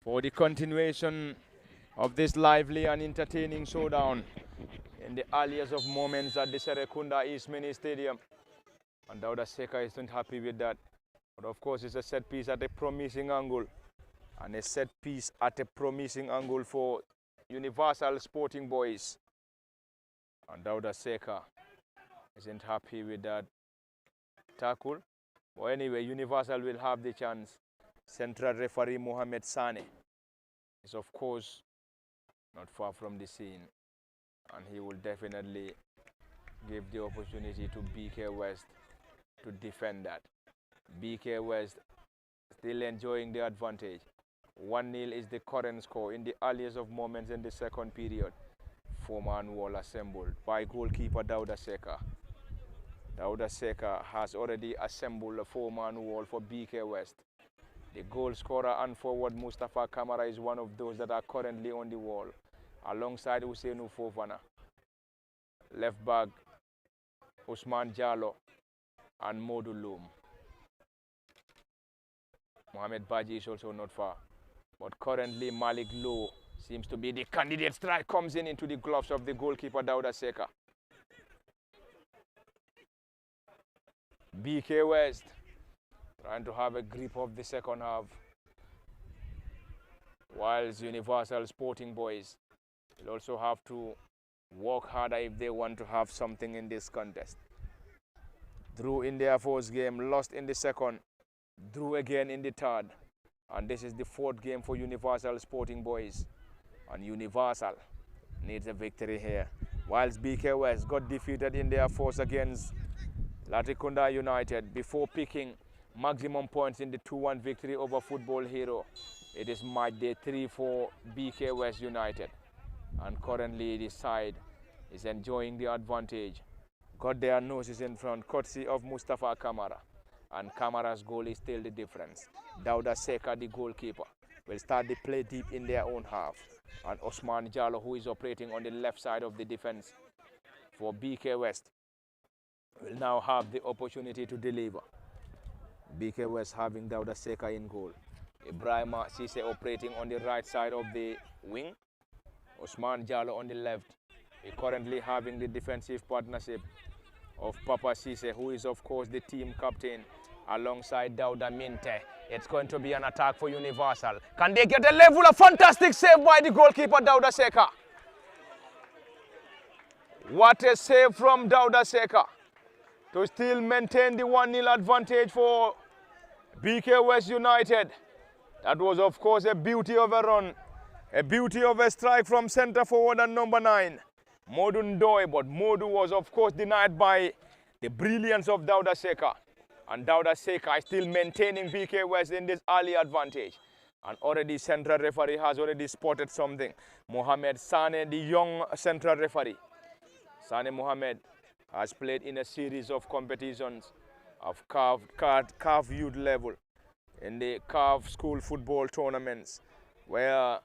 for the continuation of this lively and entertaining showdown in the earliest of moments at the Serekunda East Mini Stadium. And Dauda Seka isn't happy with that. But of course, it's a set piece at a promising angle. And a set piece at a promising angle for Universal Sporting Boys. And Dauda Seka isn't happy with that tackle. But anyway, Universal will have the chance. Central referee Mohamed Sane is of course not far from the scene. And he will definitely give the opportunity to BK West to defend that. BK West still enjoying the advantage. 1-0 is the current score in the earliest of moments in the second period. Four-man wall assembled by goalkeeper Dauda Seka. Dauda Seka has already assembled a four-man wall for BK West. The goal scorer and forward Mustafa Kamara is one of those that are currently on the wall, alongside Usainu Fofana. Left back Usman Jallo and Modu Loom. Mohamed Baji is also not far. But currently Malik Low seems to be the candidate. Strike comes in into the gloves of the goalkeeper Dauda Seka. BK West trying to have a grip of the second half, whilst Universal Sporting Boys will also have to work harder if they want to have something in this contest. Drew in their first game, lost in the second, drew again in the third. And this is the fourth game for Universal Sporting Boys. And Universal needs a victory here. Whilst BK West got defeated in their first against Latrikunda United before picking maximum points in the 2-1 victory over Football Hero. It is match day 3 for BK West United. And currently the side is enjoying the advantage. Got their noses in front, courtesy of Mustafa Kamara. And Kamara's goal is still the difference. Dauda Seka, the goalkeeper, will start the play deep in their own half. And Osman Jallo, who is operating on the left side of the defense for BK West, will now have the opportunity to deliver. BK West having Dauda Seka in goal. Ibrahima Sise operating on the right side of the wing. Osman Jallo on the left. We're currently having the defensive partnership of Papa Sise, who is of course the team captain, alongside Dauda Minte. It's going to be an attack for Universal. Can they get a level? A fantastic save by the goalkeeper Dauda Seka. What a save from Dauda Seka to still maintain the 1-0 advantage for BK West United. That was of course a beauty of a run, a beauty of a strike from centre forward and number 9, Modu Ndoye, but Modu was of course denied by the brilliance of Dauda Seka. And Dauda Seka is still maintaining BK West in this early advantage. And already central referee has already spotted something. Mohamed Sane, the young central referee. Sane Mohamed has played in a series of competitions of CAF youth level, in the CAF school football tournaments, where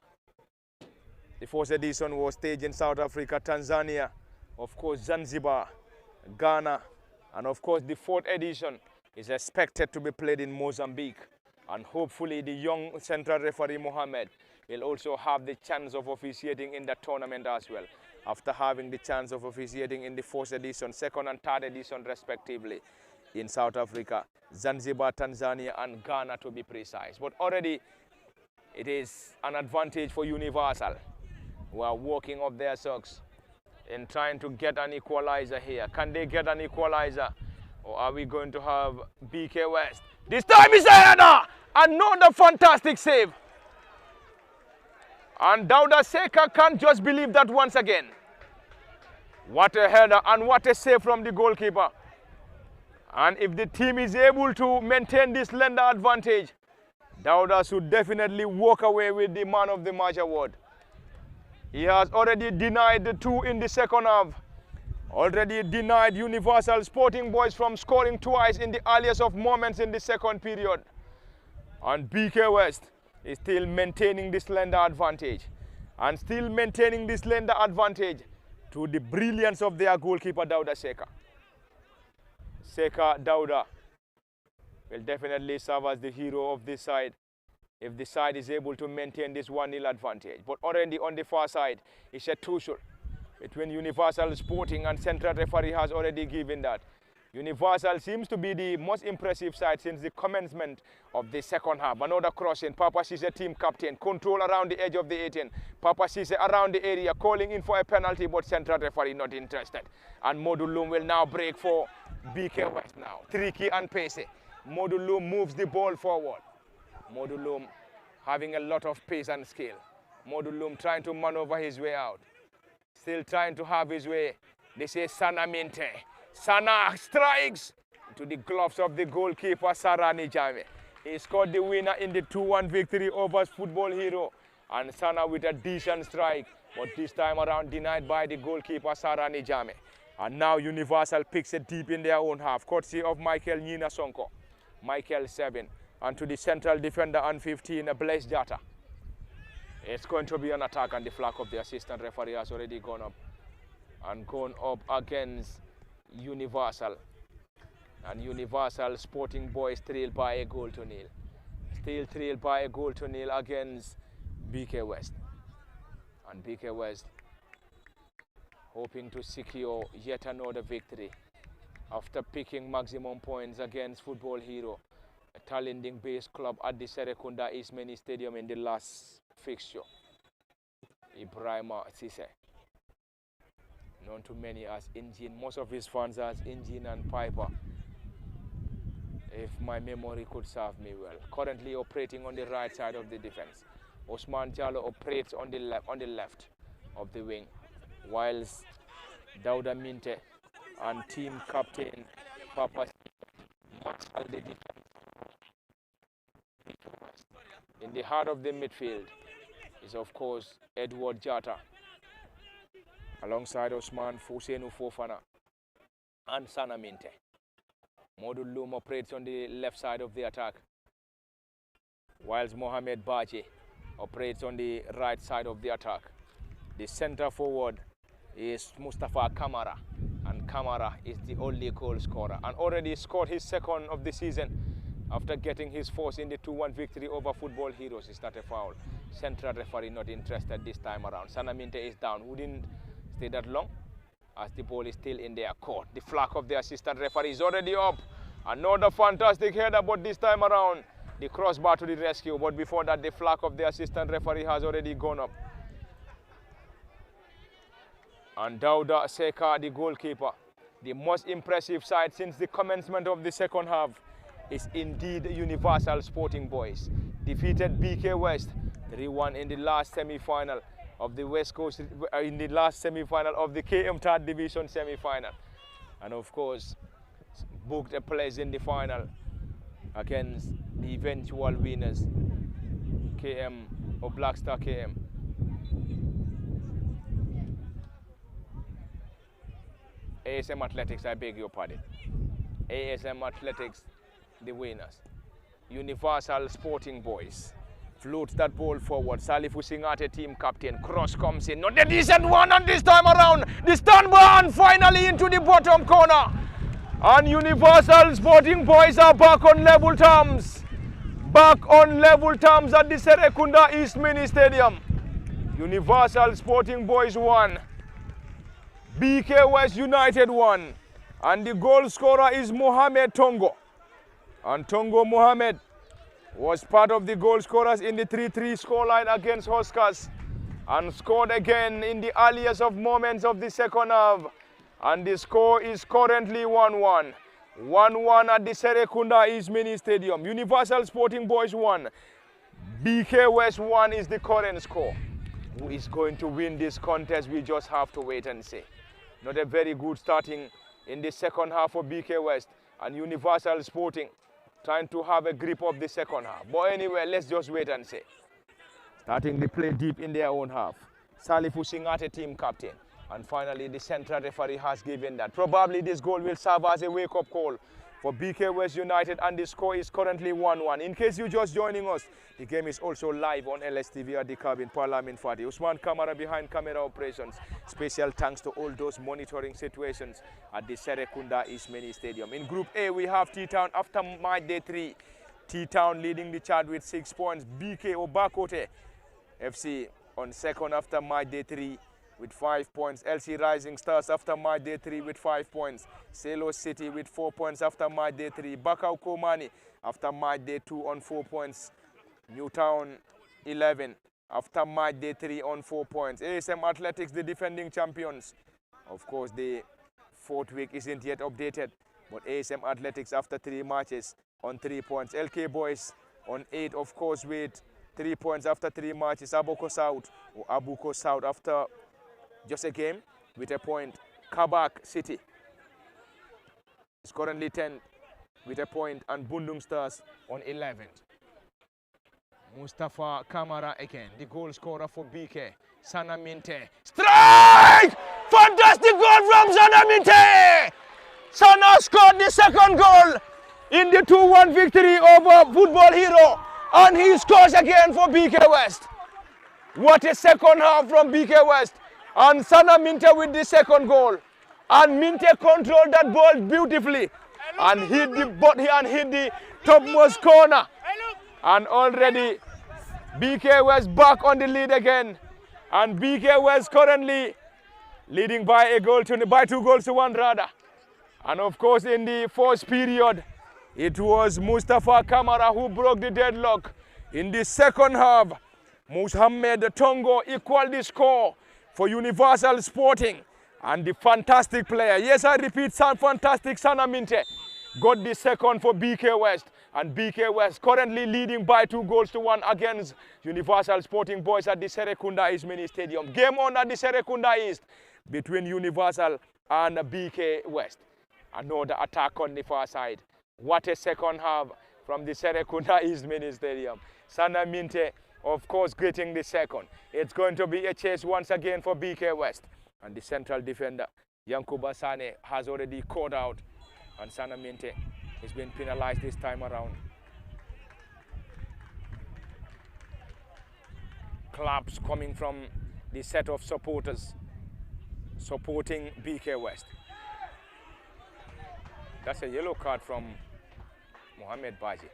the first edition was staged in South Africa, Tanzania, of course Zanzibar, Ghana, and of course the fourth edition is expected to be played in Mozambique. And hopefully the young central referee Mohamed will also have the chance of officiating in the tournament as well, after having the chance of officiating in the first edition, second and third edition respectively, in South Africa, Zanzibar, Tanzania, and Ghana to be precise. But already it is an advantage for Universal, who are working up their socks in trying to get an equalizer here. Can they get an equalizer? Or are we going to have BK West? This time is a header! Another fantastic save. And Dauda Seka can't just believe that once again. What a header and what a save from the goalkeeper. And if the team is able to maintain this slender advantage, Dauda should definitely walk away with the man of the match award. He has already denied the 2 in the second half. Already denied Universal Sporting Boys from scoring twice in the earliest of moments in the second period. And BK West is still maintaining this slender advantage. And still maintaining this slender advantage to the brilliance of their goalkeeper Dauda Seka. Seka Dauda will definitely serve as the hero of this side if the side is able to maintain this 1-0 advantage. But already on the far side, it's a tussle between Universal Sporting and Central Referee has already given that. Universal seems to be the most impressive side since the commencement of the second half. Another crossing. Papa Cisse, team captain. Control around the edge of the 18. Papa Cisse around the area, calling in for a penalty, but Central Referee not interested. And Modulum will now break for BK West now. Tricky and pacey. Modulum moves the ball forward. Modulum having a lot of pace and skill. Modulum trying to maneuver his way out. Still trying to have his way. This is Sana Minte. Sana strikes to the gloves of the goalkeeper, Sarani Jame. He scored the winner in the 2-1 victory over Football Hero. And Sana with a decent strike, but this time around denied by the goalkeeper, Sarani Jame. And now Universal picks it deep in their own half, courtesy of Michael Nina Sonko. Michael 7. And to the central defender on 15, Blaise Jata. It's going to be an attack, and the flag of the assistant referee has already gone up. And gone up against Universal. And Universal Sporting Boys trailed by a goal to nil. Still trailed by a goal to nil against BK West. And BK West hoping to secure yet another victory after picking maximum points against Football Hero, a Talinding-based club at the Serekunda East Mini Stadium in the last fixture. Ibrahima Cisse, known to many as Engine, most of his fans as Engine and Piper, if my memory could serve me well. Currently operating on the right side of the defense. Osman Jallo operates on the left of the wing, whilst Dauda Minte and team captain Papa the defense. In the heart of the midfield is, of course, Edward Jata, alongside Osman Fusenu Fofana and Sana Minte. Modul Loom operates on the left side of the attack, whilst Mohamed Baji operates on the right side of the attack. The center forward is Mustafa Kamara, and Kamara is the only goal scorer and already scored his second of the season after getting his first in the 2-1 victory over Football Heroes. Is not a foul. Central referee not interested this time around. Sana Minte is down, who didn't stay that long as the ball is still in their court. The flag of the assistant referee is already up. Another fantastic header, but this time around the crossbar to the rescue. But before that, the flag of the assistant referee has already gone up. And Dauda Seka, the goalkeeper, the most impressive side since the commencement of the second half, is indeed Universal Sporting Boys. Defeated BK West 3-1 in the last semi-final of the West Coast, in the last semi-final of the KM Third Division semi-final. And of course, booked a place in the final against the eventual winners, KM or Black Star KM. ASM Athletics, I beg your pardon. ASM Athletics, the winners. Universal Sporting Boys floats that ball forward. Salifu Singate, team captain. Cross comes in. Not a decent one, and this time around, the stand and finally into the bottom corner. And Universal Sporting Boys are back on level terms. Back on level terms at the Serekunda East Mini Stadium. Universal Sporting Boys 1. BK West United 1. And the goal scorer is Mohamed Tongo. And Tongo Mohamed was part of the goal scorers in the 3-3 scoreline against Huskers and scored again in the earliest of moments of the second half. And the score is currently 1-1. 1-1 at the Serekunda East Mini Stadium. Universal Sporting Boys 1. BK West 1 is the current score. Who is going to win this contest? We just have to wait and see. Not a very good starting in the second half for BK West, and Universal Sporting trying to have a grip of the second half. But anyway, let's just wait and see. Starting the play deep in their own half. Salifu Singate, team captain. And finally, the central referee has given that. Probably this goal will serve as a wake-up call for BK West United, and the score is currently 1-1. In case you're just joining us, the game is also live on LSTV at the cabin, Parliament Fadi. Usman Kamara behind camera operations. Special thanks to all those monitoring situations at the Serekunda East Mini Stadium. In Group A, we have T-Town after match day 3. T-Town leading the chart with 6 points. BK Obakote FC on second after match day 3 with 5 points. LC Rising Stars after match day 3 with 5 points. Selo City with 4 points after match day 3. Bakau Komani after match day 2 on 4 points. Newtown 11 after match day 3 on 4 points. ASM Athletics, the defending champions. Of course, the fourth week isn't yet updated, but ASM Athletics after 3 matches on 3 points. LK Boys on 8, of course, with 3 points after 3 matches. Abuko South after just a game with a point. Kabak City is currently 10 with a point, and Bundung Stars on 11th. Mustafa Kamara again, the goal scorer for BK. Sana Minte. Strike! Fantastic goal from Sana Minte! Sana scored the second goal in the 2-1 victory over Football Hero. And he scores again for BK West. What a second half from BK West. And Sana Minte with the second goal. And Minte controlled that ball beautifully. And hit the topmost corner. And already BK West back on the lead again. And BK West currently leading by 2 goals to 1 rather. And of course in the first period, it was Mustafa Kamara who broke the deadlock. In the second half, Mohamed Tongo equaled the score for Universal Sporting. And the fantastic player, yes I repeat, fantastic Sana Minte, got the second for BK West. And BK West currently leading by 2 goals to 1 against Universal Sporting Boys at the Serekunda East Mini Stadium. Game on at the Serekunda East between Universal and BK West. Another attack on the far side. What a second half from the Serekunda East Mini Stadium. Sana Minte, of course, getting the second. It's going to be a chase once again for BK West. And the central defender, Yankuba Sane, has already caught out. And Sana Minte has been penalized this time around. Claps coming from the set of supporters supporting BK West. That's a yellow card from Mohamed Baji.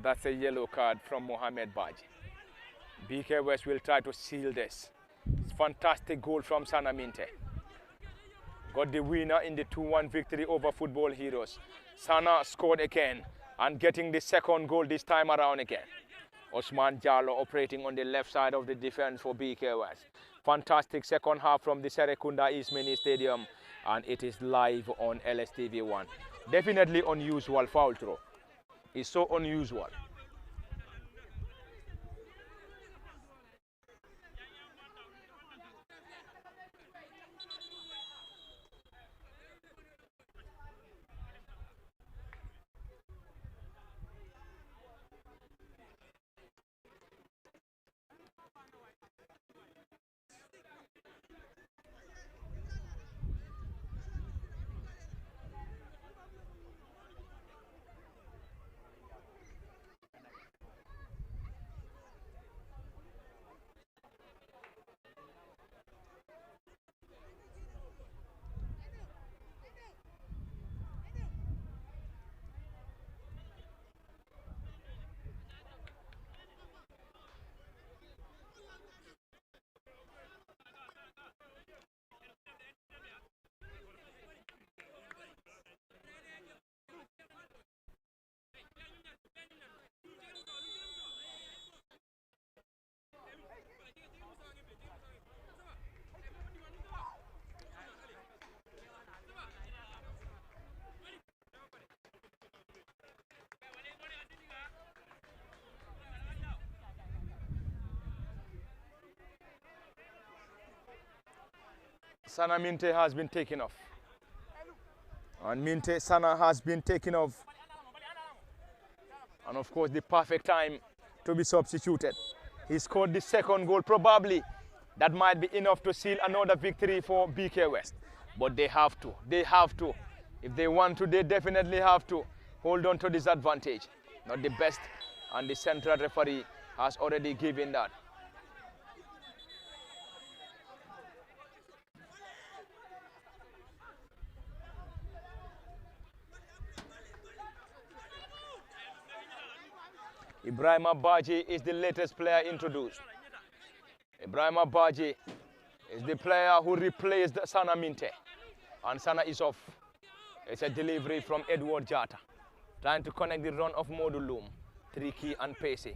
That's a yellow card from Mohamed Baji. BK West will try to seal this. It's fantastic goal from Sana Minte. Got the winner in the 2-1 victory over Football Heroes. Sana scored again and getting the second goal this time around again. Osman Jallo operating on the left side of the defense for BK West. Fantastic second half from the Serekunda East Mini Stadium, and it is live on LSTV1. Definitely unusual foul throw. It's so unusual. Sana Minte has been taken off. And Sana has been taken off. And of course, the perfect time to be substituted. He scored the second goal. Probably that might be enough to seal another victory for BK West. But they have to If they want to, they definitely have to hold on to this advantage. Not the best, and the central referee has already given that. Ibrahima Badji is the latest player introduced. Ibrahima Badji is the player who replaced Sana Minte. And Sana is off. It's a delivery from Edward Jata. Trying to connect the run of Modou Loum. Tricky and pacey.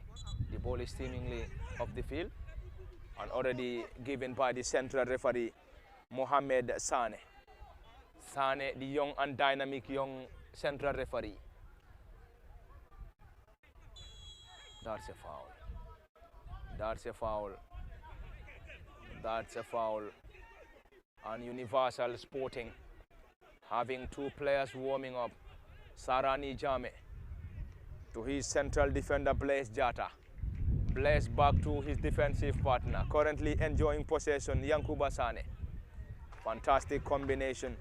The ball is seemingly off the field. And already given by the central referee, Mohamed Sane. Sane, the young and dynamic young central referee. That's a foul. That's a foul. That's a foul. And Universal Sporting having two players warming up. Sarani Jame to his central defender Blaise Jata. Blaise back to his defensive partner. Currently enjoying possession, Yankuba Sane. Fantastic combination.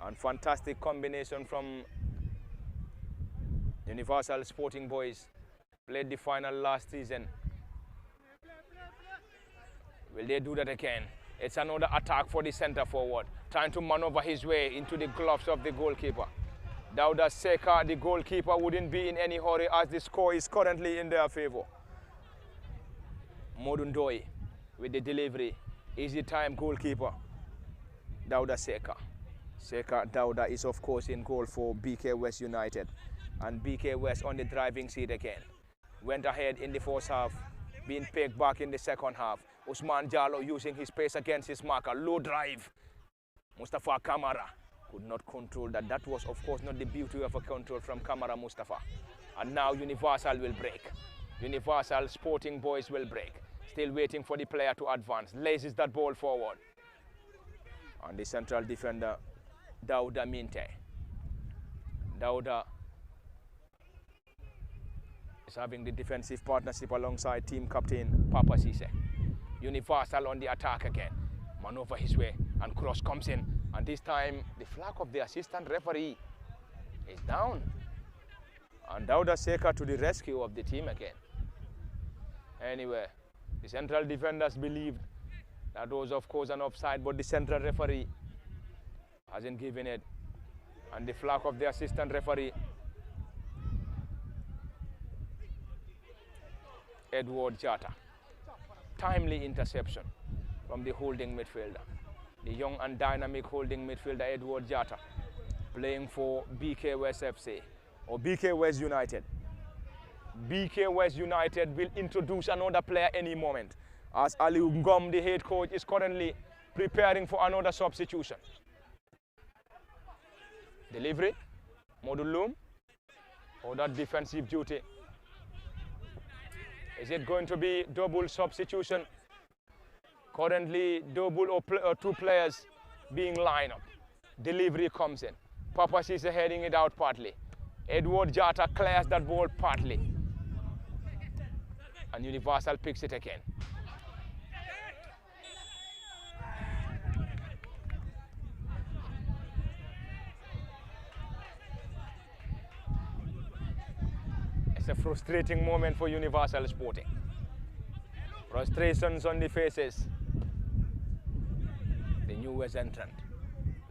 And fantastic combination from Universal Sporting boys. Played the final last season. Will they do that again? It's another attack for the center forward. Trying to maneuver his way into the gloves of the goalkeeper. Dauda Seka, the goalkeeper, wouldn't be in any hurry as the score is currently in their favor. Modundoi with the delivery. Easy time goalkeeper. Dauda Seka. Seka Dauda is of course in goal for BK West United. And BK West on the driving seat again. Went ahead in the first half, being pegged back in the second half. Usman Jallow using his pace against his marker. Low drive. Mustafa Kamara could not control that. That was, of course, not the beauty of a control from Kamara Mustafa. And now Universal will break. Universal Sporting boys will break. Still waiting for the player to advance. Laces that ball forward. And the central defender, Dauda Minte. Dauda is having the defensive partnership alongside team captain Papa Cisse. Universal on the attack again. Maneuver his way and cross comes in. And this time the flag of the assistant referee is down. And Dauda Seka to the rescue of the team again. Anyway, the central defenders believed that was of course an offside, but the central referee hasn't given it. And the flag of the assistant referee, Edward Jata. Timely interception from the holding midfielder. The young and dynamic holding midfielder Edward Jata, playing for BK West FC or BK West United. BK West United will introduce another player any moment as Ali Ngom, the head coach, is currently preparing for another substitution. Delivery, Modou Loum, for that defensive duty. Is it going to be double substitution? Currently, double or two players being lined up. Delivery comes in. Papa Cisse heading it out partly. Edward Jata clears that ball partly. And Universal picks it again. It's a frustrating moment for Universal Sporting. Frustrations on the faces. The newest entrant.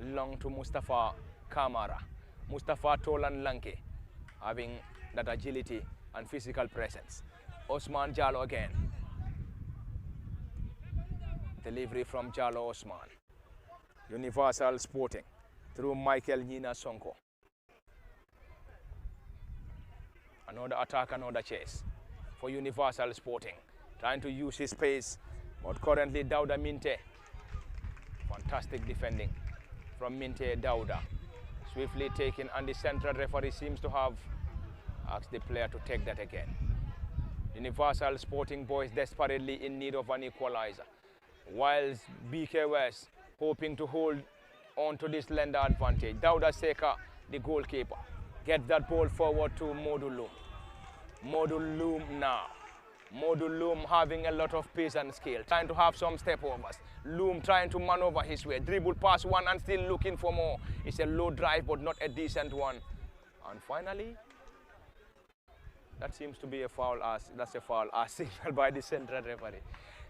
Long to Mustafa Kamara. Mustafa Tolan Lanke, having that agility and physical presence. Osman Jallow again. Delivery from Jallow Osman. Universal Sporting through Michael Nina Sonko. Another attack, another chase for Universal Sporting. Trying to use his pace, but currently Dauda Minte. Fantastic defending from Minte Dauda. Swiftly taken, and the central referee seems to have asked the player to take that again. Universal Sporting boys desperately in need of an equalizer, whilst BK West hoping to hold on to this lender advantage. Dauda Seka, the goalkeeper, gets that ball forward to Modou Loum. Modou Loum now. Modu Loom having a lot of pace and skill, trying to have some step overs. Loom trying to maneuver his way, dribble past one and still looking for more. It's a low drive but not a decent one. And finally, that seems to be a foul, that's a foul as signaled by the central referee.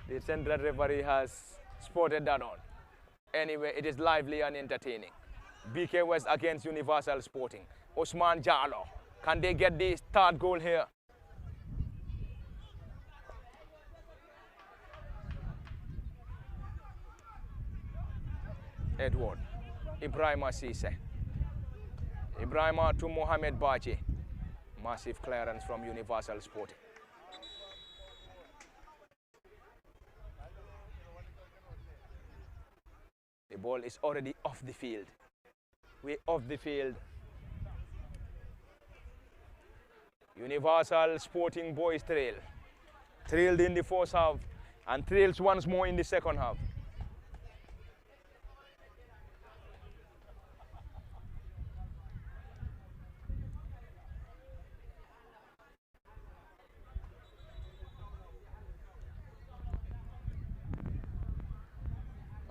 The central referee has spotted that on. Anyway, it is lively and entertaining. BK West against Universal Sporting. Osman Jallo, can they get the third goal here? Edward, Ibrahima Cisse. Ibrahima to Mohamed Baji. Massive clearance from Universal Sporting. The ball is already off the field. We're off the field. Universal Sporting boys trail. Trailed in the first half and trails once more in the second half.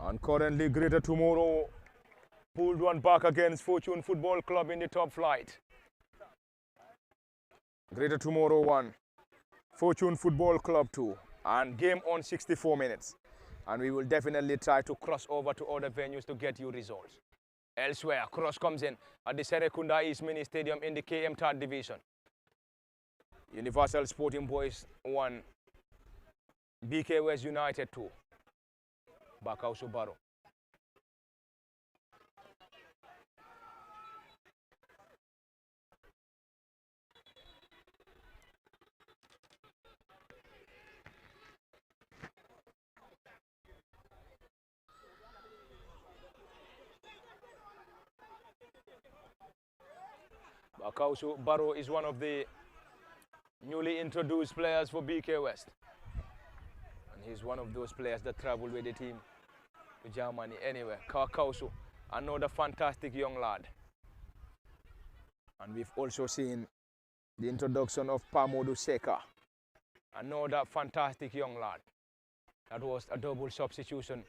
And currently Greater Tomorrow pulled one back against Fortune Football Club in the top flight. Greater Tomorrow 1, Fortune Football Club 2, and game on 64 minutes. And we will definitely try to cross over to other venues to get you results. Elsewhere, cross comes in at the Serekunda East Mini Stadium in the KM 3rd Division. Universal Sporting Boys 1, BK West United 2. Bakausu Baro. Bakausu Baro is one of the newly introduced players for BK West. And he's one of those players that traveled with the team to Germany. Anyway, Kakausu, another fantastic young lad. And we've also seen the introduction of Pamodu Seka, another fantastic young lad. That was a double substitution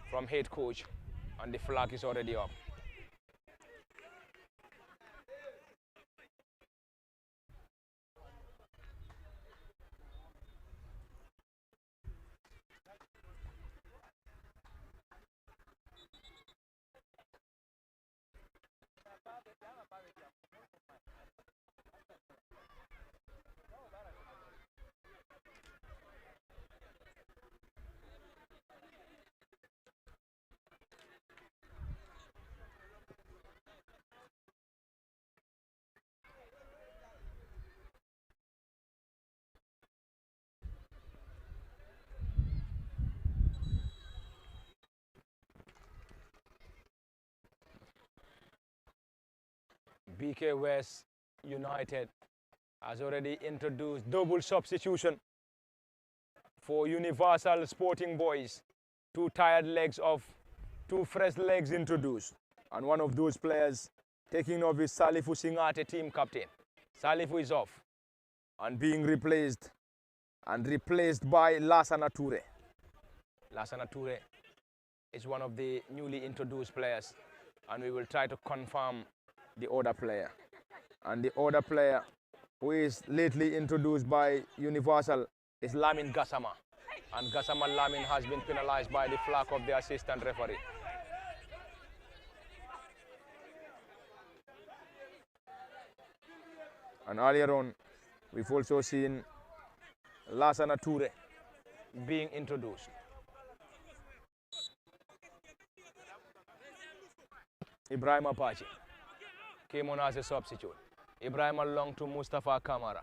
from head coach, and the flag is already up. BK West United has already introduced double substitution for Universal Sporting Boys. Two fresh legs introduced. And one of those players taking off is Salifu Singate, team captain. Salifu is off and being replaced by Lassana Toure. Lassana Toure is one of the newly introduced players, and we will try to confirm the other player. And the other player who is lately introduced by Universal is Lamin Gassama. And Gassama Lamin has been penalized by the flag of the assistant referee. And earlier on, we've also seen Lassana Toure being introduced. Ibrahim Apache came on as a substitute. Ibrahim along to Mustafa Kamara.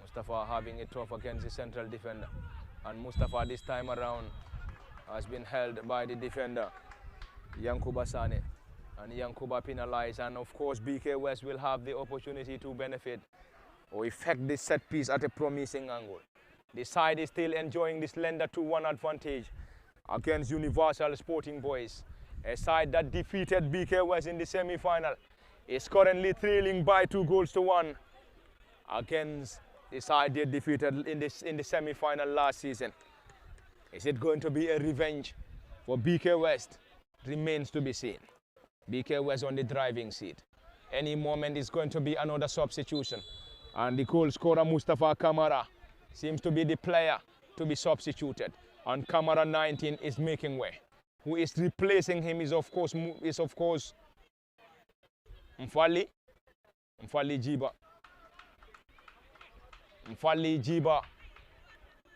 Mustafa having it tough against the central defender. And Mustafa this time around has been held by the defender, Yankuba Sane. And Yankuba penalized. And of course, BK West will have the opportunity to benefit or effect this set piece at a promising angle. The side is still enjoying this slender 2-1 advantage against Universal Sporting Boys. A side that defeated BK West in the semi-final is currently trailing by 2-1 against the side they defeated in the semi-final last season. Is it going to be a revenge for BK West? Remains to be seen. BK West on the driving seat. Any moment is going to be another substitution. And the goal scorer Mustafa Kamara seems to be the player to be substituted. And Kamara 19 is making way. Who is replacing him is of course Mfali Jiba. Mfali Jiba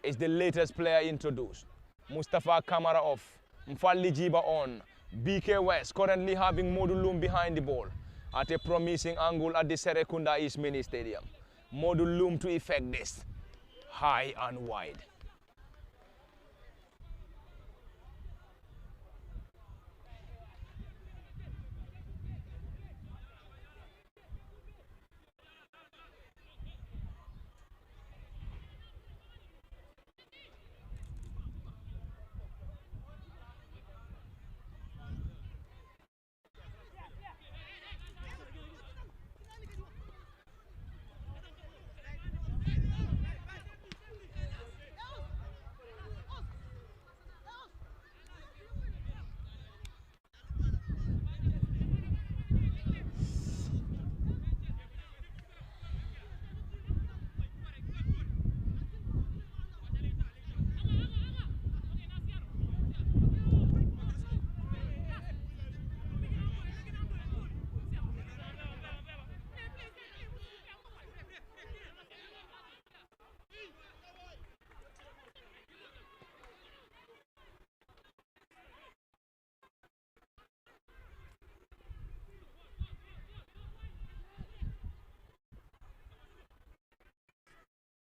is the latest player introduced. Mustafa Kamara off. Mfali Jiba on. BK West currently having Modulum behind the ball at a promising angle at the Serekunda East Mini Stadium. Modulum to effect this. High and wide.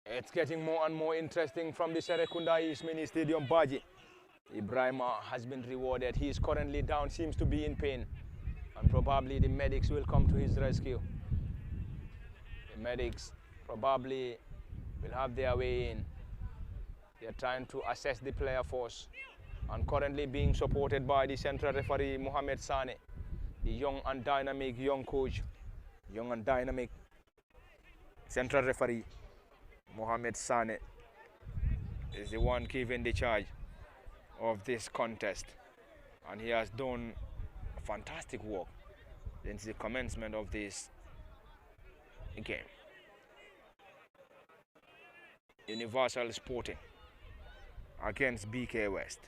It's getting more and more interesting from the Serekunda East Mini Stadium. Baji Ibrahima has been rewarded. He is currently down, seems to be in pain. And probably the medics will come to his rescue. The medics probably will have their way in. They're trying to assess the player force. And currently being supported by the central referee, Mohamed Sane, the young and dynamic young coach. Young and dynamic central referee. Mohamed Sane is the one given the charge of this contest, and he has done fantastic work since the commencement of this game. Universal Sporting against BK West.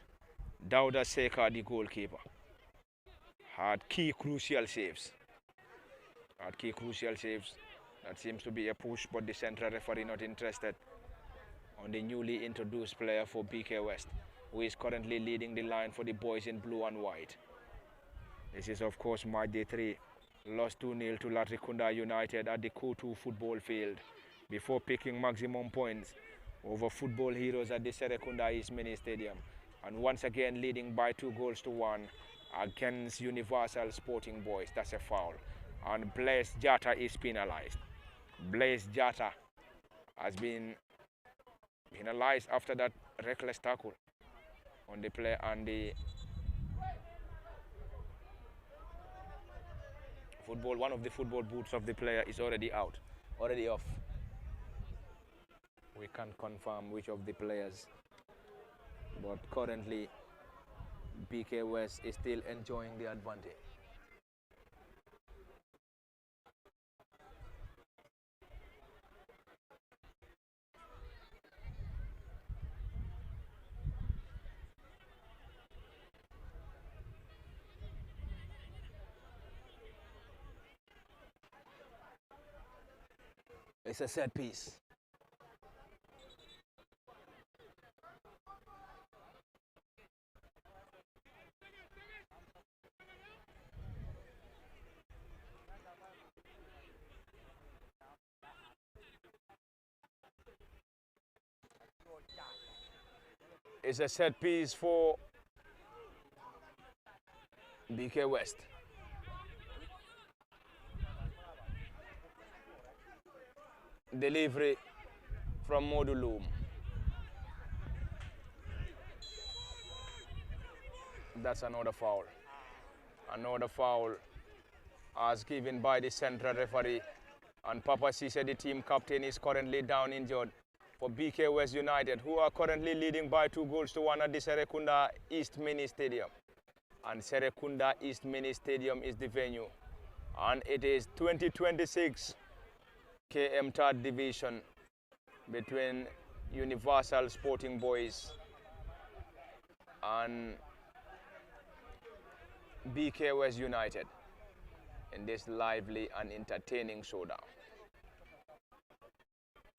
Dauda Seka, the goalkeeper, had key crucial saves. That seems to be a push, but the central referee not interested on the newly introduced player for BK West, who is currently leading the line for the boys in blue and white. This is of course match day 3. Lost 2-0 to Latrikunda United at the Kutu football field before picking maximum points over football heroes at the Serekunda East Mini Stadium, and once again leading by 2-1 against Universal Sporting Boys. That's a foul, and Blaise Jatta is penalized. Blaise Jatta has been penalized after that reckless tackle on the player, and the one of the football boots of the player is already off. We can't confirm which of the players, but currently BK West is still enjoying the advantage. It's a set piece. It's a set piece for BK West. Delivery from Modulum. That's another foul. Another foul as given by the central referee And Papa Cisse, the team captain, is currently down injured for BK West United, who are currently leading by 2-1 at the Serekunda East Mini Stadium. And Serekunda East Mini Stadium is the venue. And it is 2026 KM Third Division between Universal Sporting Boys and BK West United in this lively and entertaining showdown.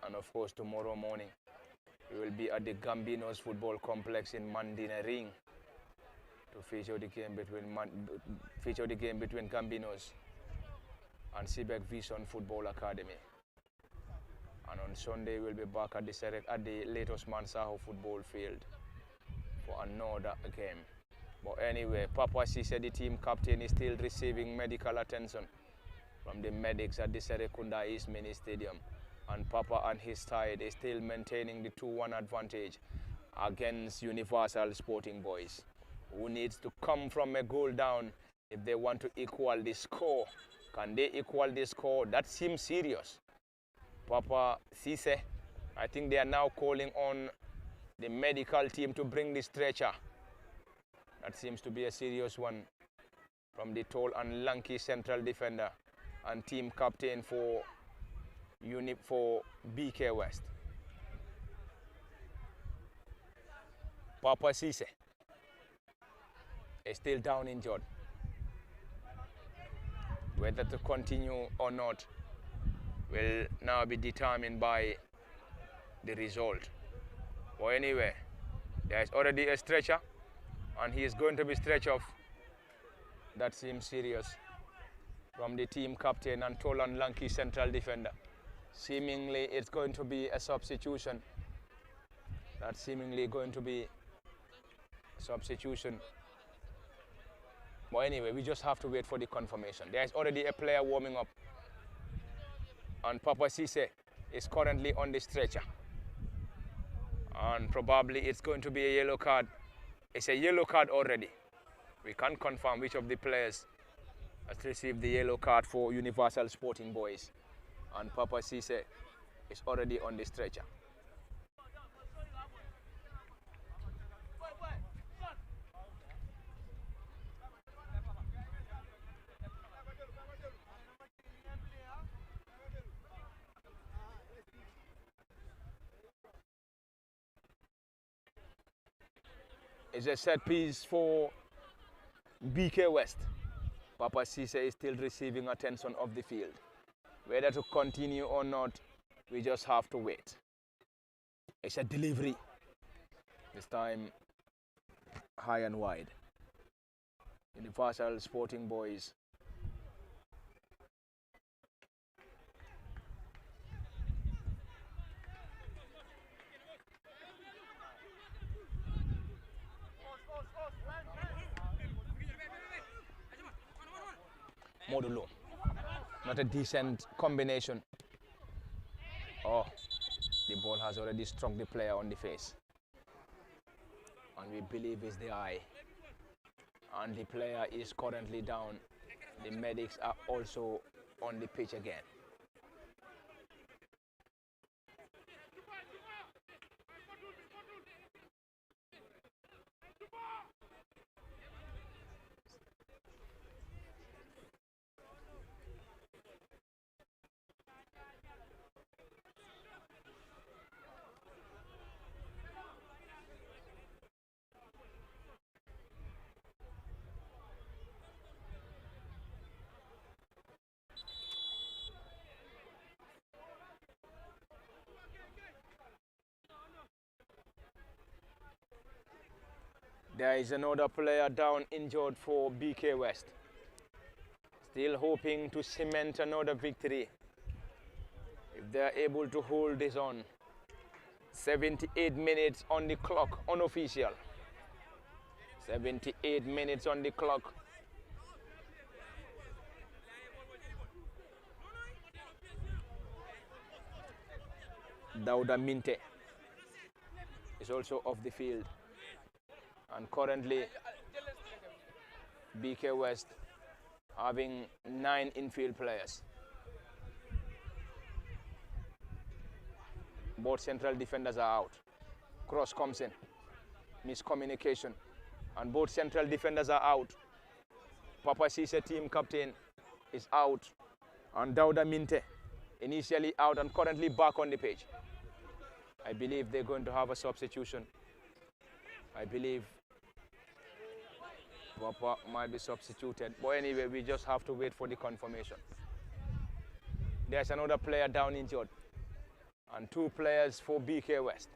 And of course, tomorrow morning, we will be at the Gambinos Football Complex in Mandina Ring to feature the game between Gambinos and Sibek Vision Football Academy. And on Sunday, we'll be back at the Late Osman Saho football field for another game. But anyway, Papa Cisse, the team captain, is still receiving medical attention from the medics at the Serekunda East Mini Stadium. And Papa and his side is still maintaining the 2-1 advantage against Universal Sporting Boys, who needs to come from a goal down if they want to equal the score. Can they equal the score? That seems serious. Papa Cisse, I think they are now calling on the medical team to bring the stretcher. That seems to be a serious one from the tall and lanky central defender and team captain for BK West. Papa Cisse is still down injured. Whether to continue or not will now be determined by the result. But anyway, there is already a stretcher and he is going to be stretched off. That seems serious from the team captain and tall and lanky central defender. Seemingly it's going to be a substitution. That's seemingly going to be a substitution. But anyway, we just have to wait for the confirmation. There is already a player warming up. And Papa Cisse is currently on the stretcher. And probably it's going to be a yellow card. It's a yellow card already. We can't confirm which of the players has received the yellow card for Universal Sporting Boys. And Papa Cisse is already on the stretcher. It's a set piece for BK West. Papa Cisse is still receiving attention of the field. Whether to continue or not, we just have to wait. It's a delivery. This time, high and wide. Universal Sporting Boys. Modulo. Not a decent combination. Oh, the ball has already struck the player on the face. And we believe it's the eye. And the player is currently down. The medics are also on the pitch again. There is another player down injured for BK West. Still hoping to cement another victory if they are able to hold this on. 78 minutes on the clock, unofficial. 78 minutes on the clock. Dauda Minte is also off the field. And currently, BK West having 9 infield players. Both central defenders are out. Cross comes in. Miscommunication. And both central defenders are out. Papa Cisse, team captain, is out. And Dauda Minte, initially out and currently back on the pitch. I believe they're going to have a substitution. I believe Papa might be substituted. But anyway, we just have to wait for the confirmation. There's another player down injured. And 2 players for BK West.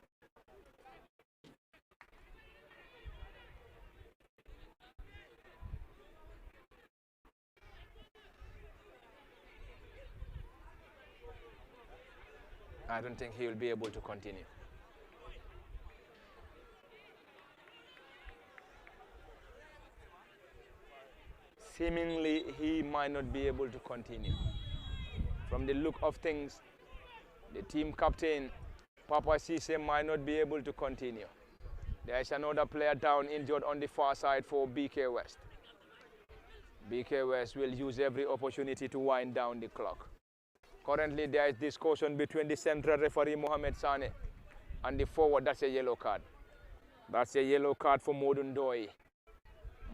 I don't think he will be able to continue. Seemingly, he might not be able to continue. From the look of things, the team captain, Papa Cisse, might not be able to continue. There is another player down injured on the far side for BK West. BK West will use every opportunity to wind down the clock. Currently, there is discussion between the central referee, Mohamed Sane, and the forward. That's a yellow card. That's a yellow card for Modun Doi.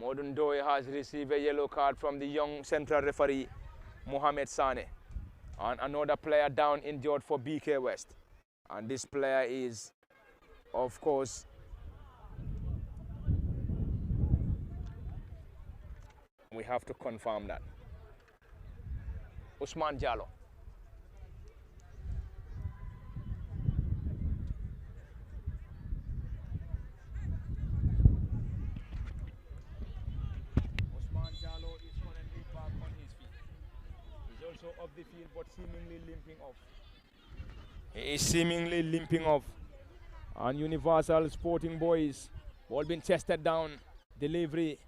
Modun Doi has received a yellow card from the young central referee, Mohamed Sane. And another player down injured for BK West. And this player is, of course, we have to confirm that. Usman Jallo. Of the field, but seemingly limping off. He is seemingly limping off. And Universal Sporting Boys, all been tested down. Delivery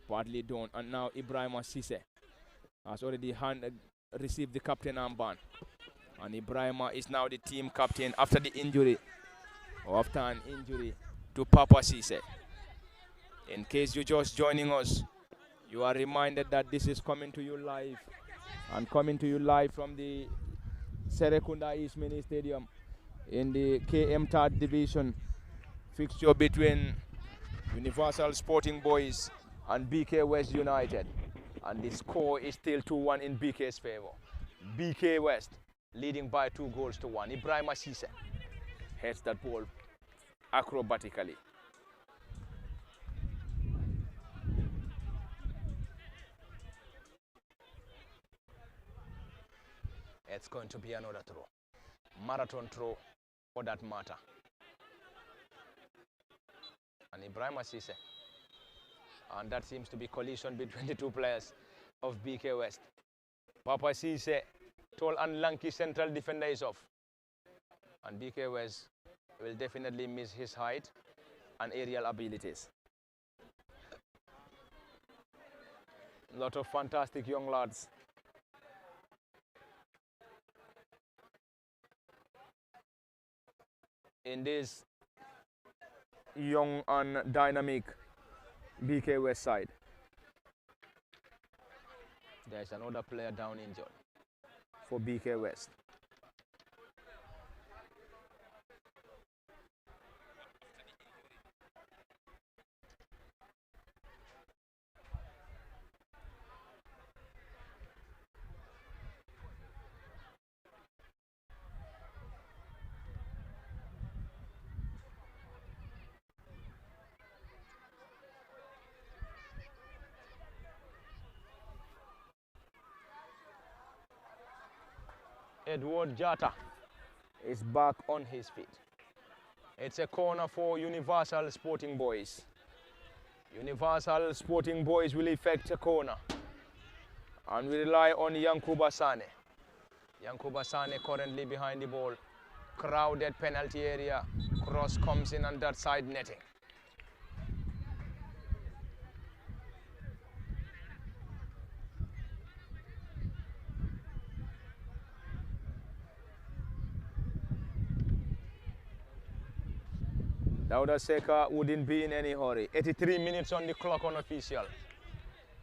partly done. And now Ibrahim Cisse has already received the captain armband. And Ibrahim is now the team captain after the injury, or after an injury to Papa Cisse. In case you're just joining us, you are reminded that this is coming to you live. And coming to you live from the Serekunda East Mini Stadium in the KM Third Division fixture between Universal Sporting Boys and BK West United. And the score is still 2-1 in BK's favor. BK West leading by 2-1. Ibrahim Cisse heads that ball acrobatically. It's going to be another throw. Marathon throw for that matter. And Ibrahim Cisse. And that seems to be collision between the 2 players of BK West. Papa Cisse, tall and lanky central defender, is off. And BK West will definitely miss his height and aerial abilities. A lot of fantastic young lads. In this young and dynamic BK West side. There's another player down injured for BK West. Edward Jata is back on his feet. It's a corner for Universal Sporting Boys. Universal Sporting Boys will effect a corner. And we rely on Yankuba Sane. Yankuba Sane currently behind the ball. Crowded penalty area. Cross comes in on that side netting. Dauda Seka wouldn't be in any hurry. 83 minutes on the clock unofficial.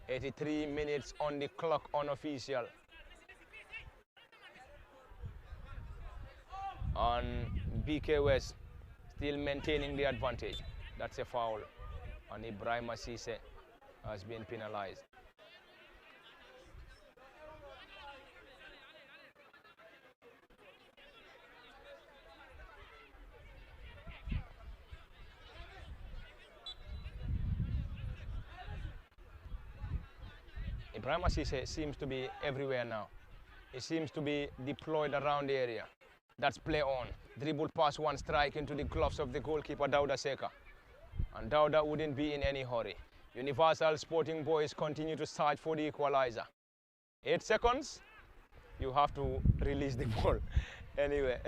83 minutes on the clock unofficial. And BK West still maintaining the advantage. That's a foul, and Ibrahim Asise has been penalized. Ibrahim Asise seems to be everywhere now. He seems to be deployed around the area. That's play on. Dribble pass, one strike into the gloves of the goalkeeper, Dauda Seka. And Dauda wouldn't be in any hurry. Universal Sporting Boys continue to search for the equalizer. 8 seconds, you have to release the ball. Anyway,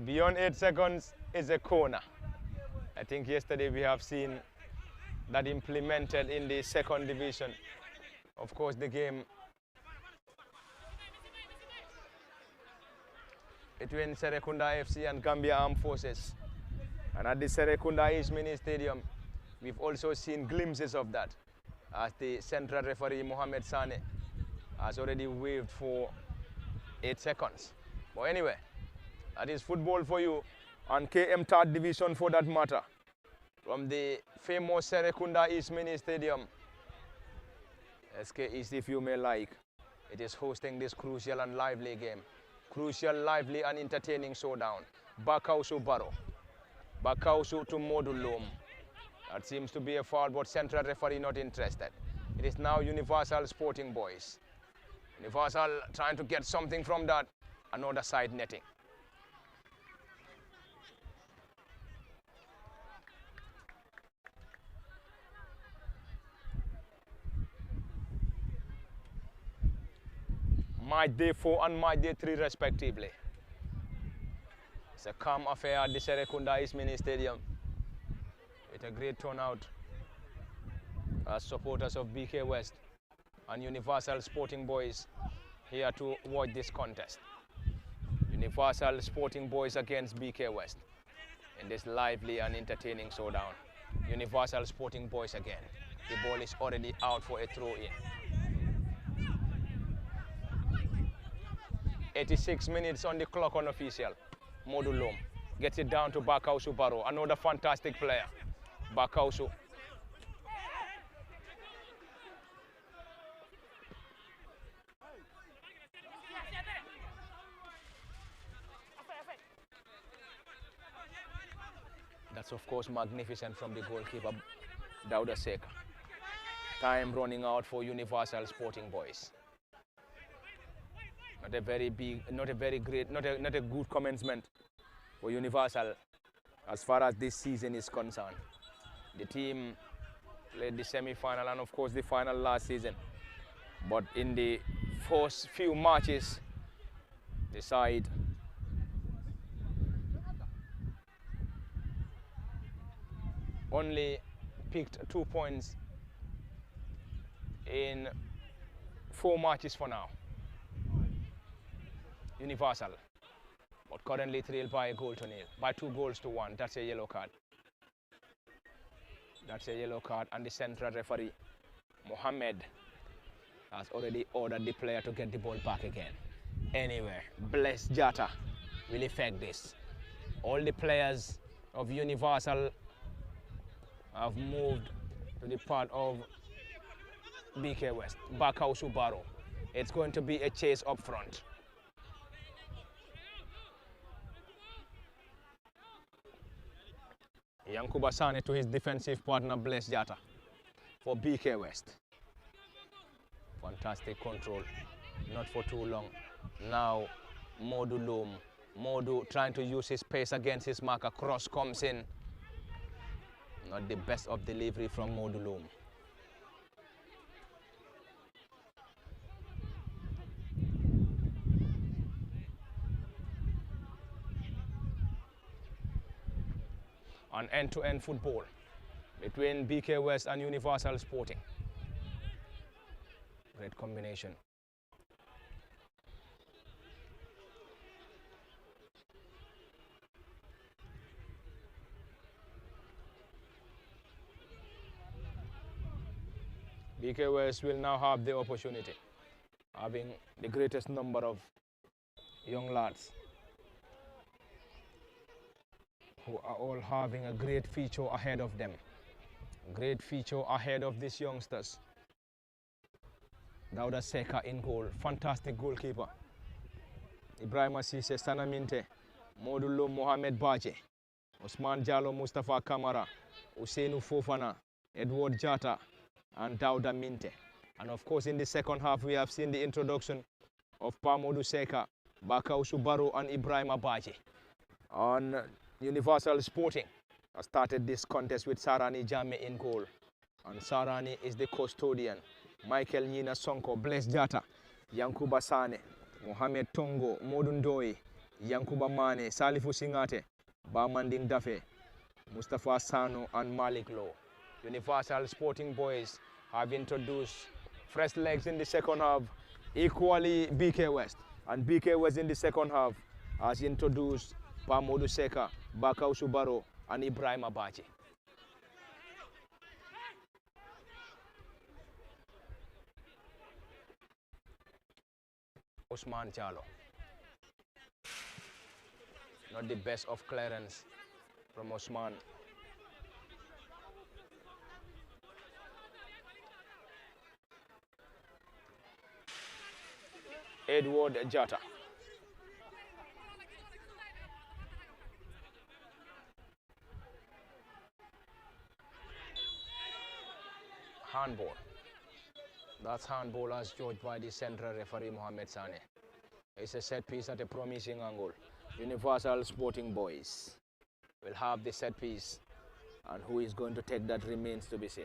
beyond 8 seconds is a corner. I think yesterday we have seen that implemented in the second division. Of course, the game between Serekunda FC and Gambia Armed Forces. And at the Serekunda East Mini Stadium, we've also seen glimpses of that, as the central referee Mohamed Sane has already waved for 8 seconds. But anyway, that is football for you, and KM third division for that matter. From the famous Serekunda East Mini Stadium, SK East, if you may like, it is hosting this crucial and lively game. Crucial, lively and entertaining showdown. Bakausu Barrow. Bakausu to Modulum. That seems to be a foul, but central referee not interested. It is now Universal Sporting Boys. Universal trying to get something from that. Another side netting. Match day 4 and match day 3 respectively. It's a calm affair at the Serekunda East Mini Stadium with a great turnout as supporters of BK West and Universal Sporting Boys here to watch this contest. Universal Sporting Boys against BK West in this lively and entertaining showdown. Universal Sporting Boys again. The ball is already out for a throw-in. 86 minutes on the clock unofficial. Modulum gets it down to Bakausu Barrow, another fantastic player. Bakausu. That's of course magnificent from the goalkeeper, Dauda Seka. Time running out for Universal Sporting Boys. Not a very big, not a very great, not a good commencement for Universal as far as this season is concerned. The team played the semi-final and of course the final last season. But in the first few matches, the side only picked 2 points in 4 matches for now. Universal, but currently trailed by a goal to nil, by 2 goals to 1. That's a yellow card. That's a yellow card, and the central referee, Mohammed, has already ordered the player to get the ball back again. Anyway, Bless Jata will effect this. All the players of Universal have moved to the part of BK West, Bakausu Barrow. It's going to be a chase up front. Yankuba Sane to his defensive partner Bless Jata for BK West. Fantastic control, not for too long. Now Modu Loom. Modu trying to use his pace against his marker. Cross comes in. Not the best of delivery from Modu Loom. An end-to-end football between BK West and Universal Sporting. Great combination. BK West will now have the opportunity, having the greatest number of young lads who are all having a great future ahead of them. Great future ahead of these youngsters. Dauda Seka in goal, fantastic goalkeeper. Ibrahim Cissé, Sana Minte, Modulo Mohamed Baje, Osman Jallo, Mustafa Kamara, Ousseynou Fofana, Edward Jata, and Dauda Minte. And of course, in the second half, we have seen the introduction of Pamodu Seka, Bakau Subaru, and Ibrahim Abaje. On Universal Sporting, I started this contest with Sarani Jame in goal. And Sarani is the custodian. Michael Nina Sonko, Blaise Jata, Yankuba Sane, Mohamed Tongo, Modundoy, Yankuba Mane, Salifu Singate, Bamanding Dafe, Mustafa Sano, and Malik Low. Universal Sporting Boys have introduced fresh legs in the second half, equally BK West. And BK West in the second half has introduced Pamodu Seka, Bakau Subaru, and Ibrahim Abaji. Osman Jallo. Not the best of clearance from Osman. Edward Jata. Handball. That's handball as judged by the central referee Mohamed Sane. It's a set piece at a promising angle. Universal Sporting Boys will have the set piece, and who is going to take that remains to be seen.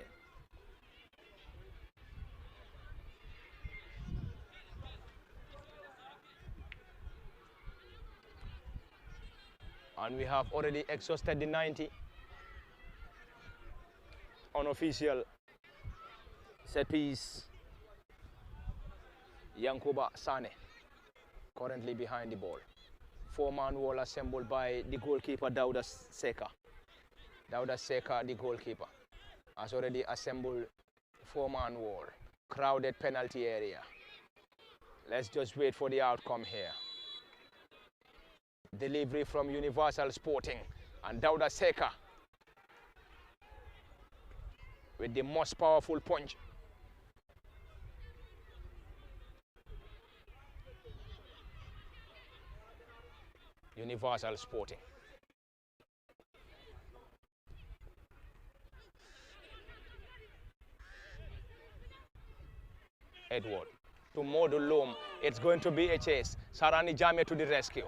And we have already exhausted the 90 unofficial set piece. Yankuba Sane currently behind the ball. Four-man wall assembled by the goalkeeper Dauda Seka. Dauda Seka, the goalkeeper, has already assembled four-man wall. Crowded penalty area. Let's just wait for the outcome here. Delivery from Universal Sporting, and Dauda Seka with the most powerful punch. Universal Sporting. Edward to Modou Loum. It's going to be a chase. Sarani Jame to the rescue.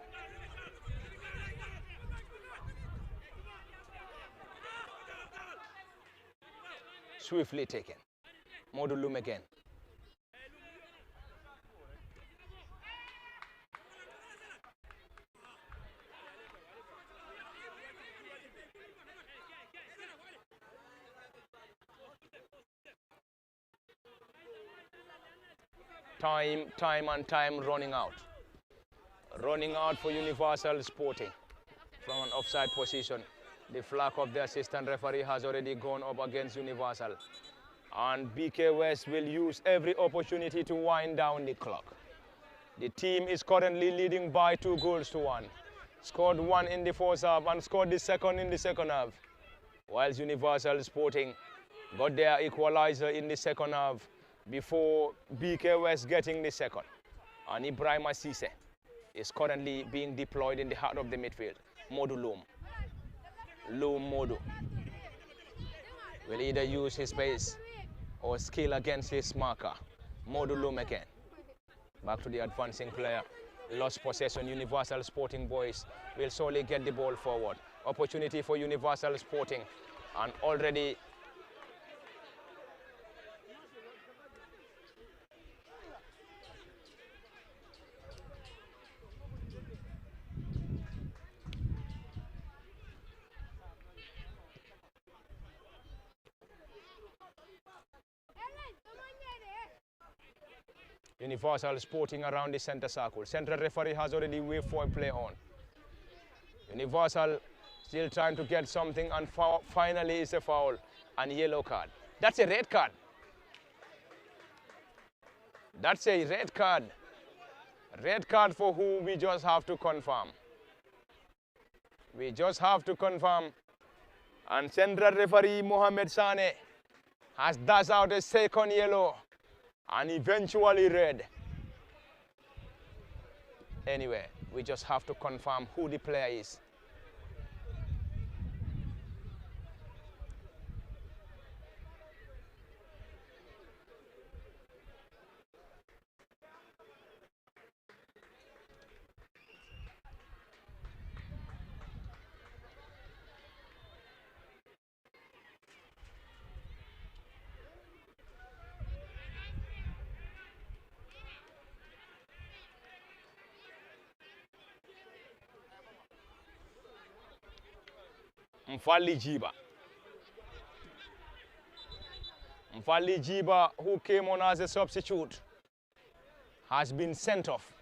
Swiftly taken. Modou Loum again. Time running out. Running out for Universal Sporting from an offside position. The flag of the assistant referee has already gone up against Universal. And BK West will use every opportunity to wind down the clock. The team is currently leading by 2-1. Scored one in the first half and scored the second in the second half. Whilst Universal Sporting got their equalizer in the second half before BK West getting the second. And Ibrahim Cissé is currently being deployed in the heart of the midfield. Modou Loum. Loum Modou will either use his pace or skill against his marker. Modou Loum again. Back to the advancing player. Lost possession. Universal Sporting Boys will solely get the ball forward. Opportunity for Universal Sporting, and already Universal Sporting around the center circle. Central referee has already waved for a play on. Universal still trying to get something, and finally it's a foul and yellow card. That's a red card. That's a red card. Red card for who we just have to confirm. We just have to confirm. And central referee Mohamed Sane has dashed out a second yellow and eventually red. Anyway, we just have to confirm who the player is. Mfali Jiba. Mfali Jiba, who came on as a substitute, has been sent off.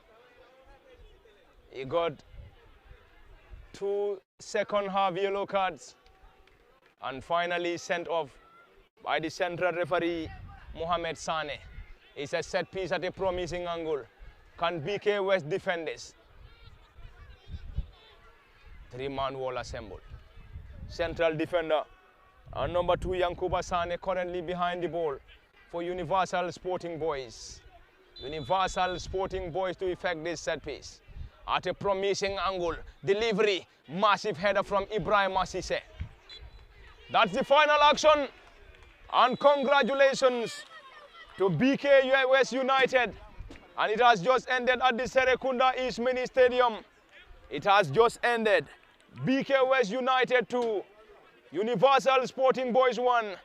He got 2 second-half yellow cards and finally sent off by the central referee, Mohamed Sane. It's a set piece at a promising angle. Can BK West defend this? 3-man wall assembled. Central defender and number 2 Yankuba Sane currently behind the ball for Universal Sporting Boys. Universal Sporting Boys to effect this set piece. At a promising angle, delivery, massive header from Ibrahim Assise. That's the final action, and congratulations to BK West United. And it has just ended at the Serekunda East Mini Stadium. It has just ended. BK West United 2, Universal Sporting Boys 1.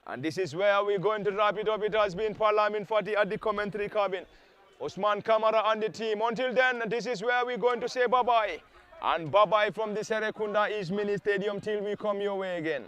And this is where we're going to wrap it up. It has been Parlamin Fati at the commentary cabin. Osman Kamara and the team. Until then, this is where we're going to say bye-bye. And bye-bye from the Serekunda East Mini Stadium till we come your way again.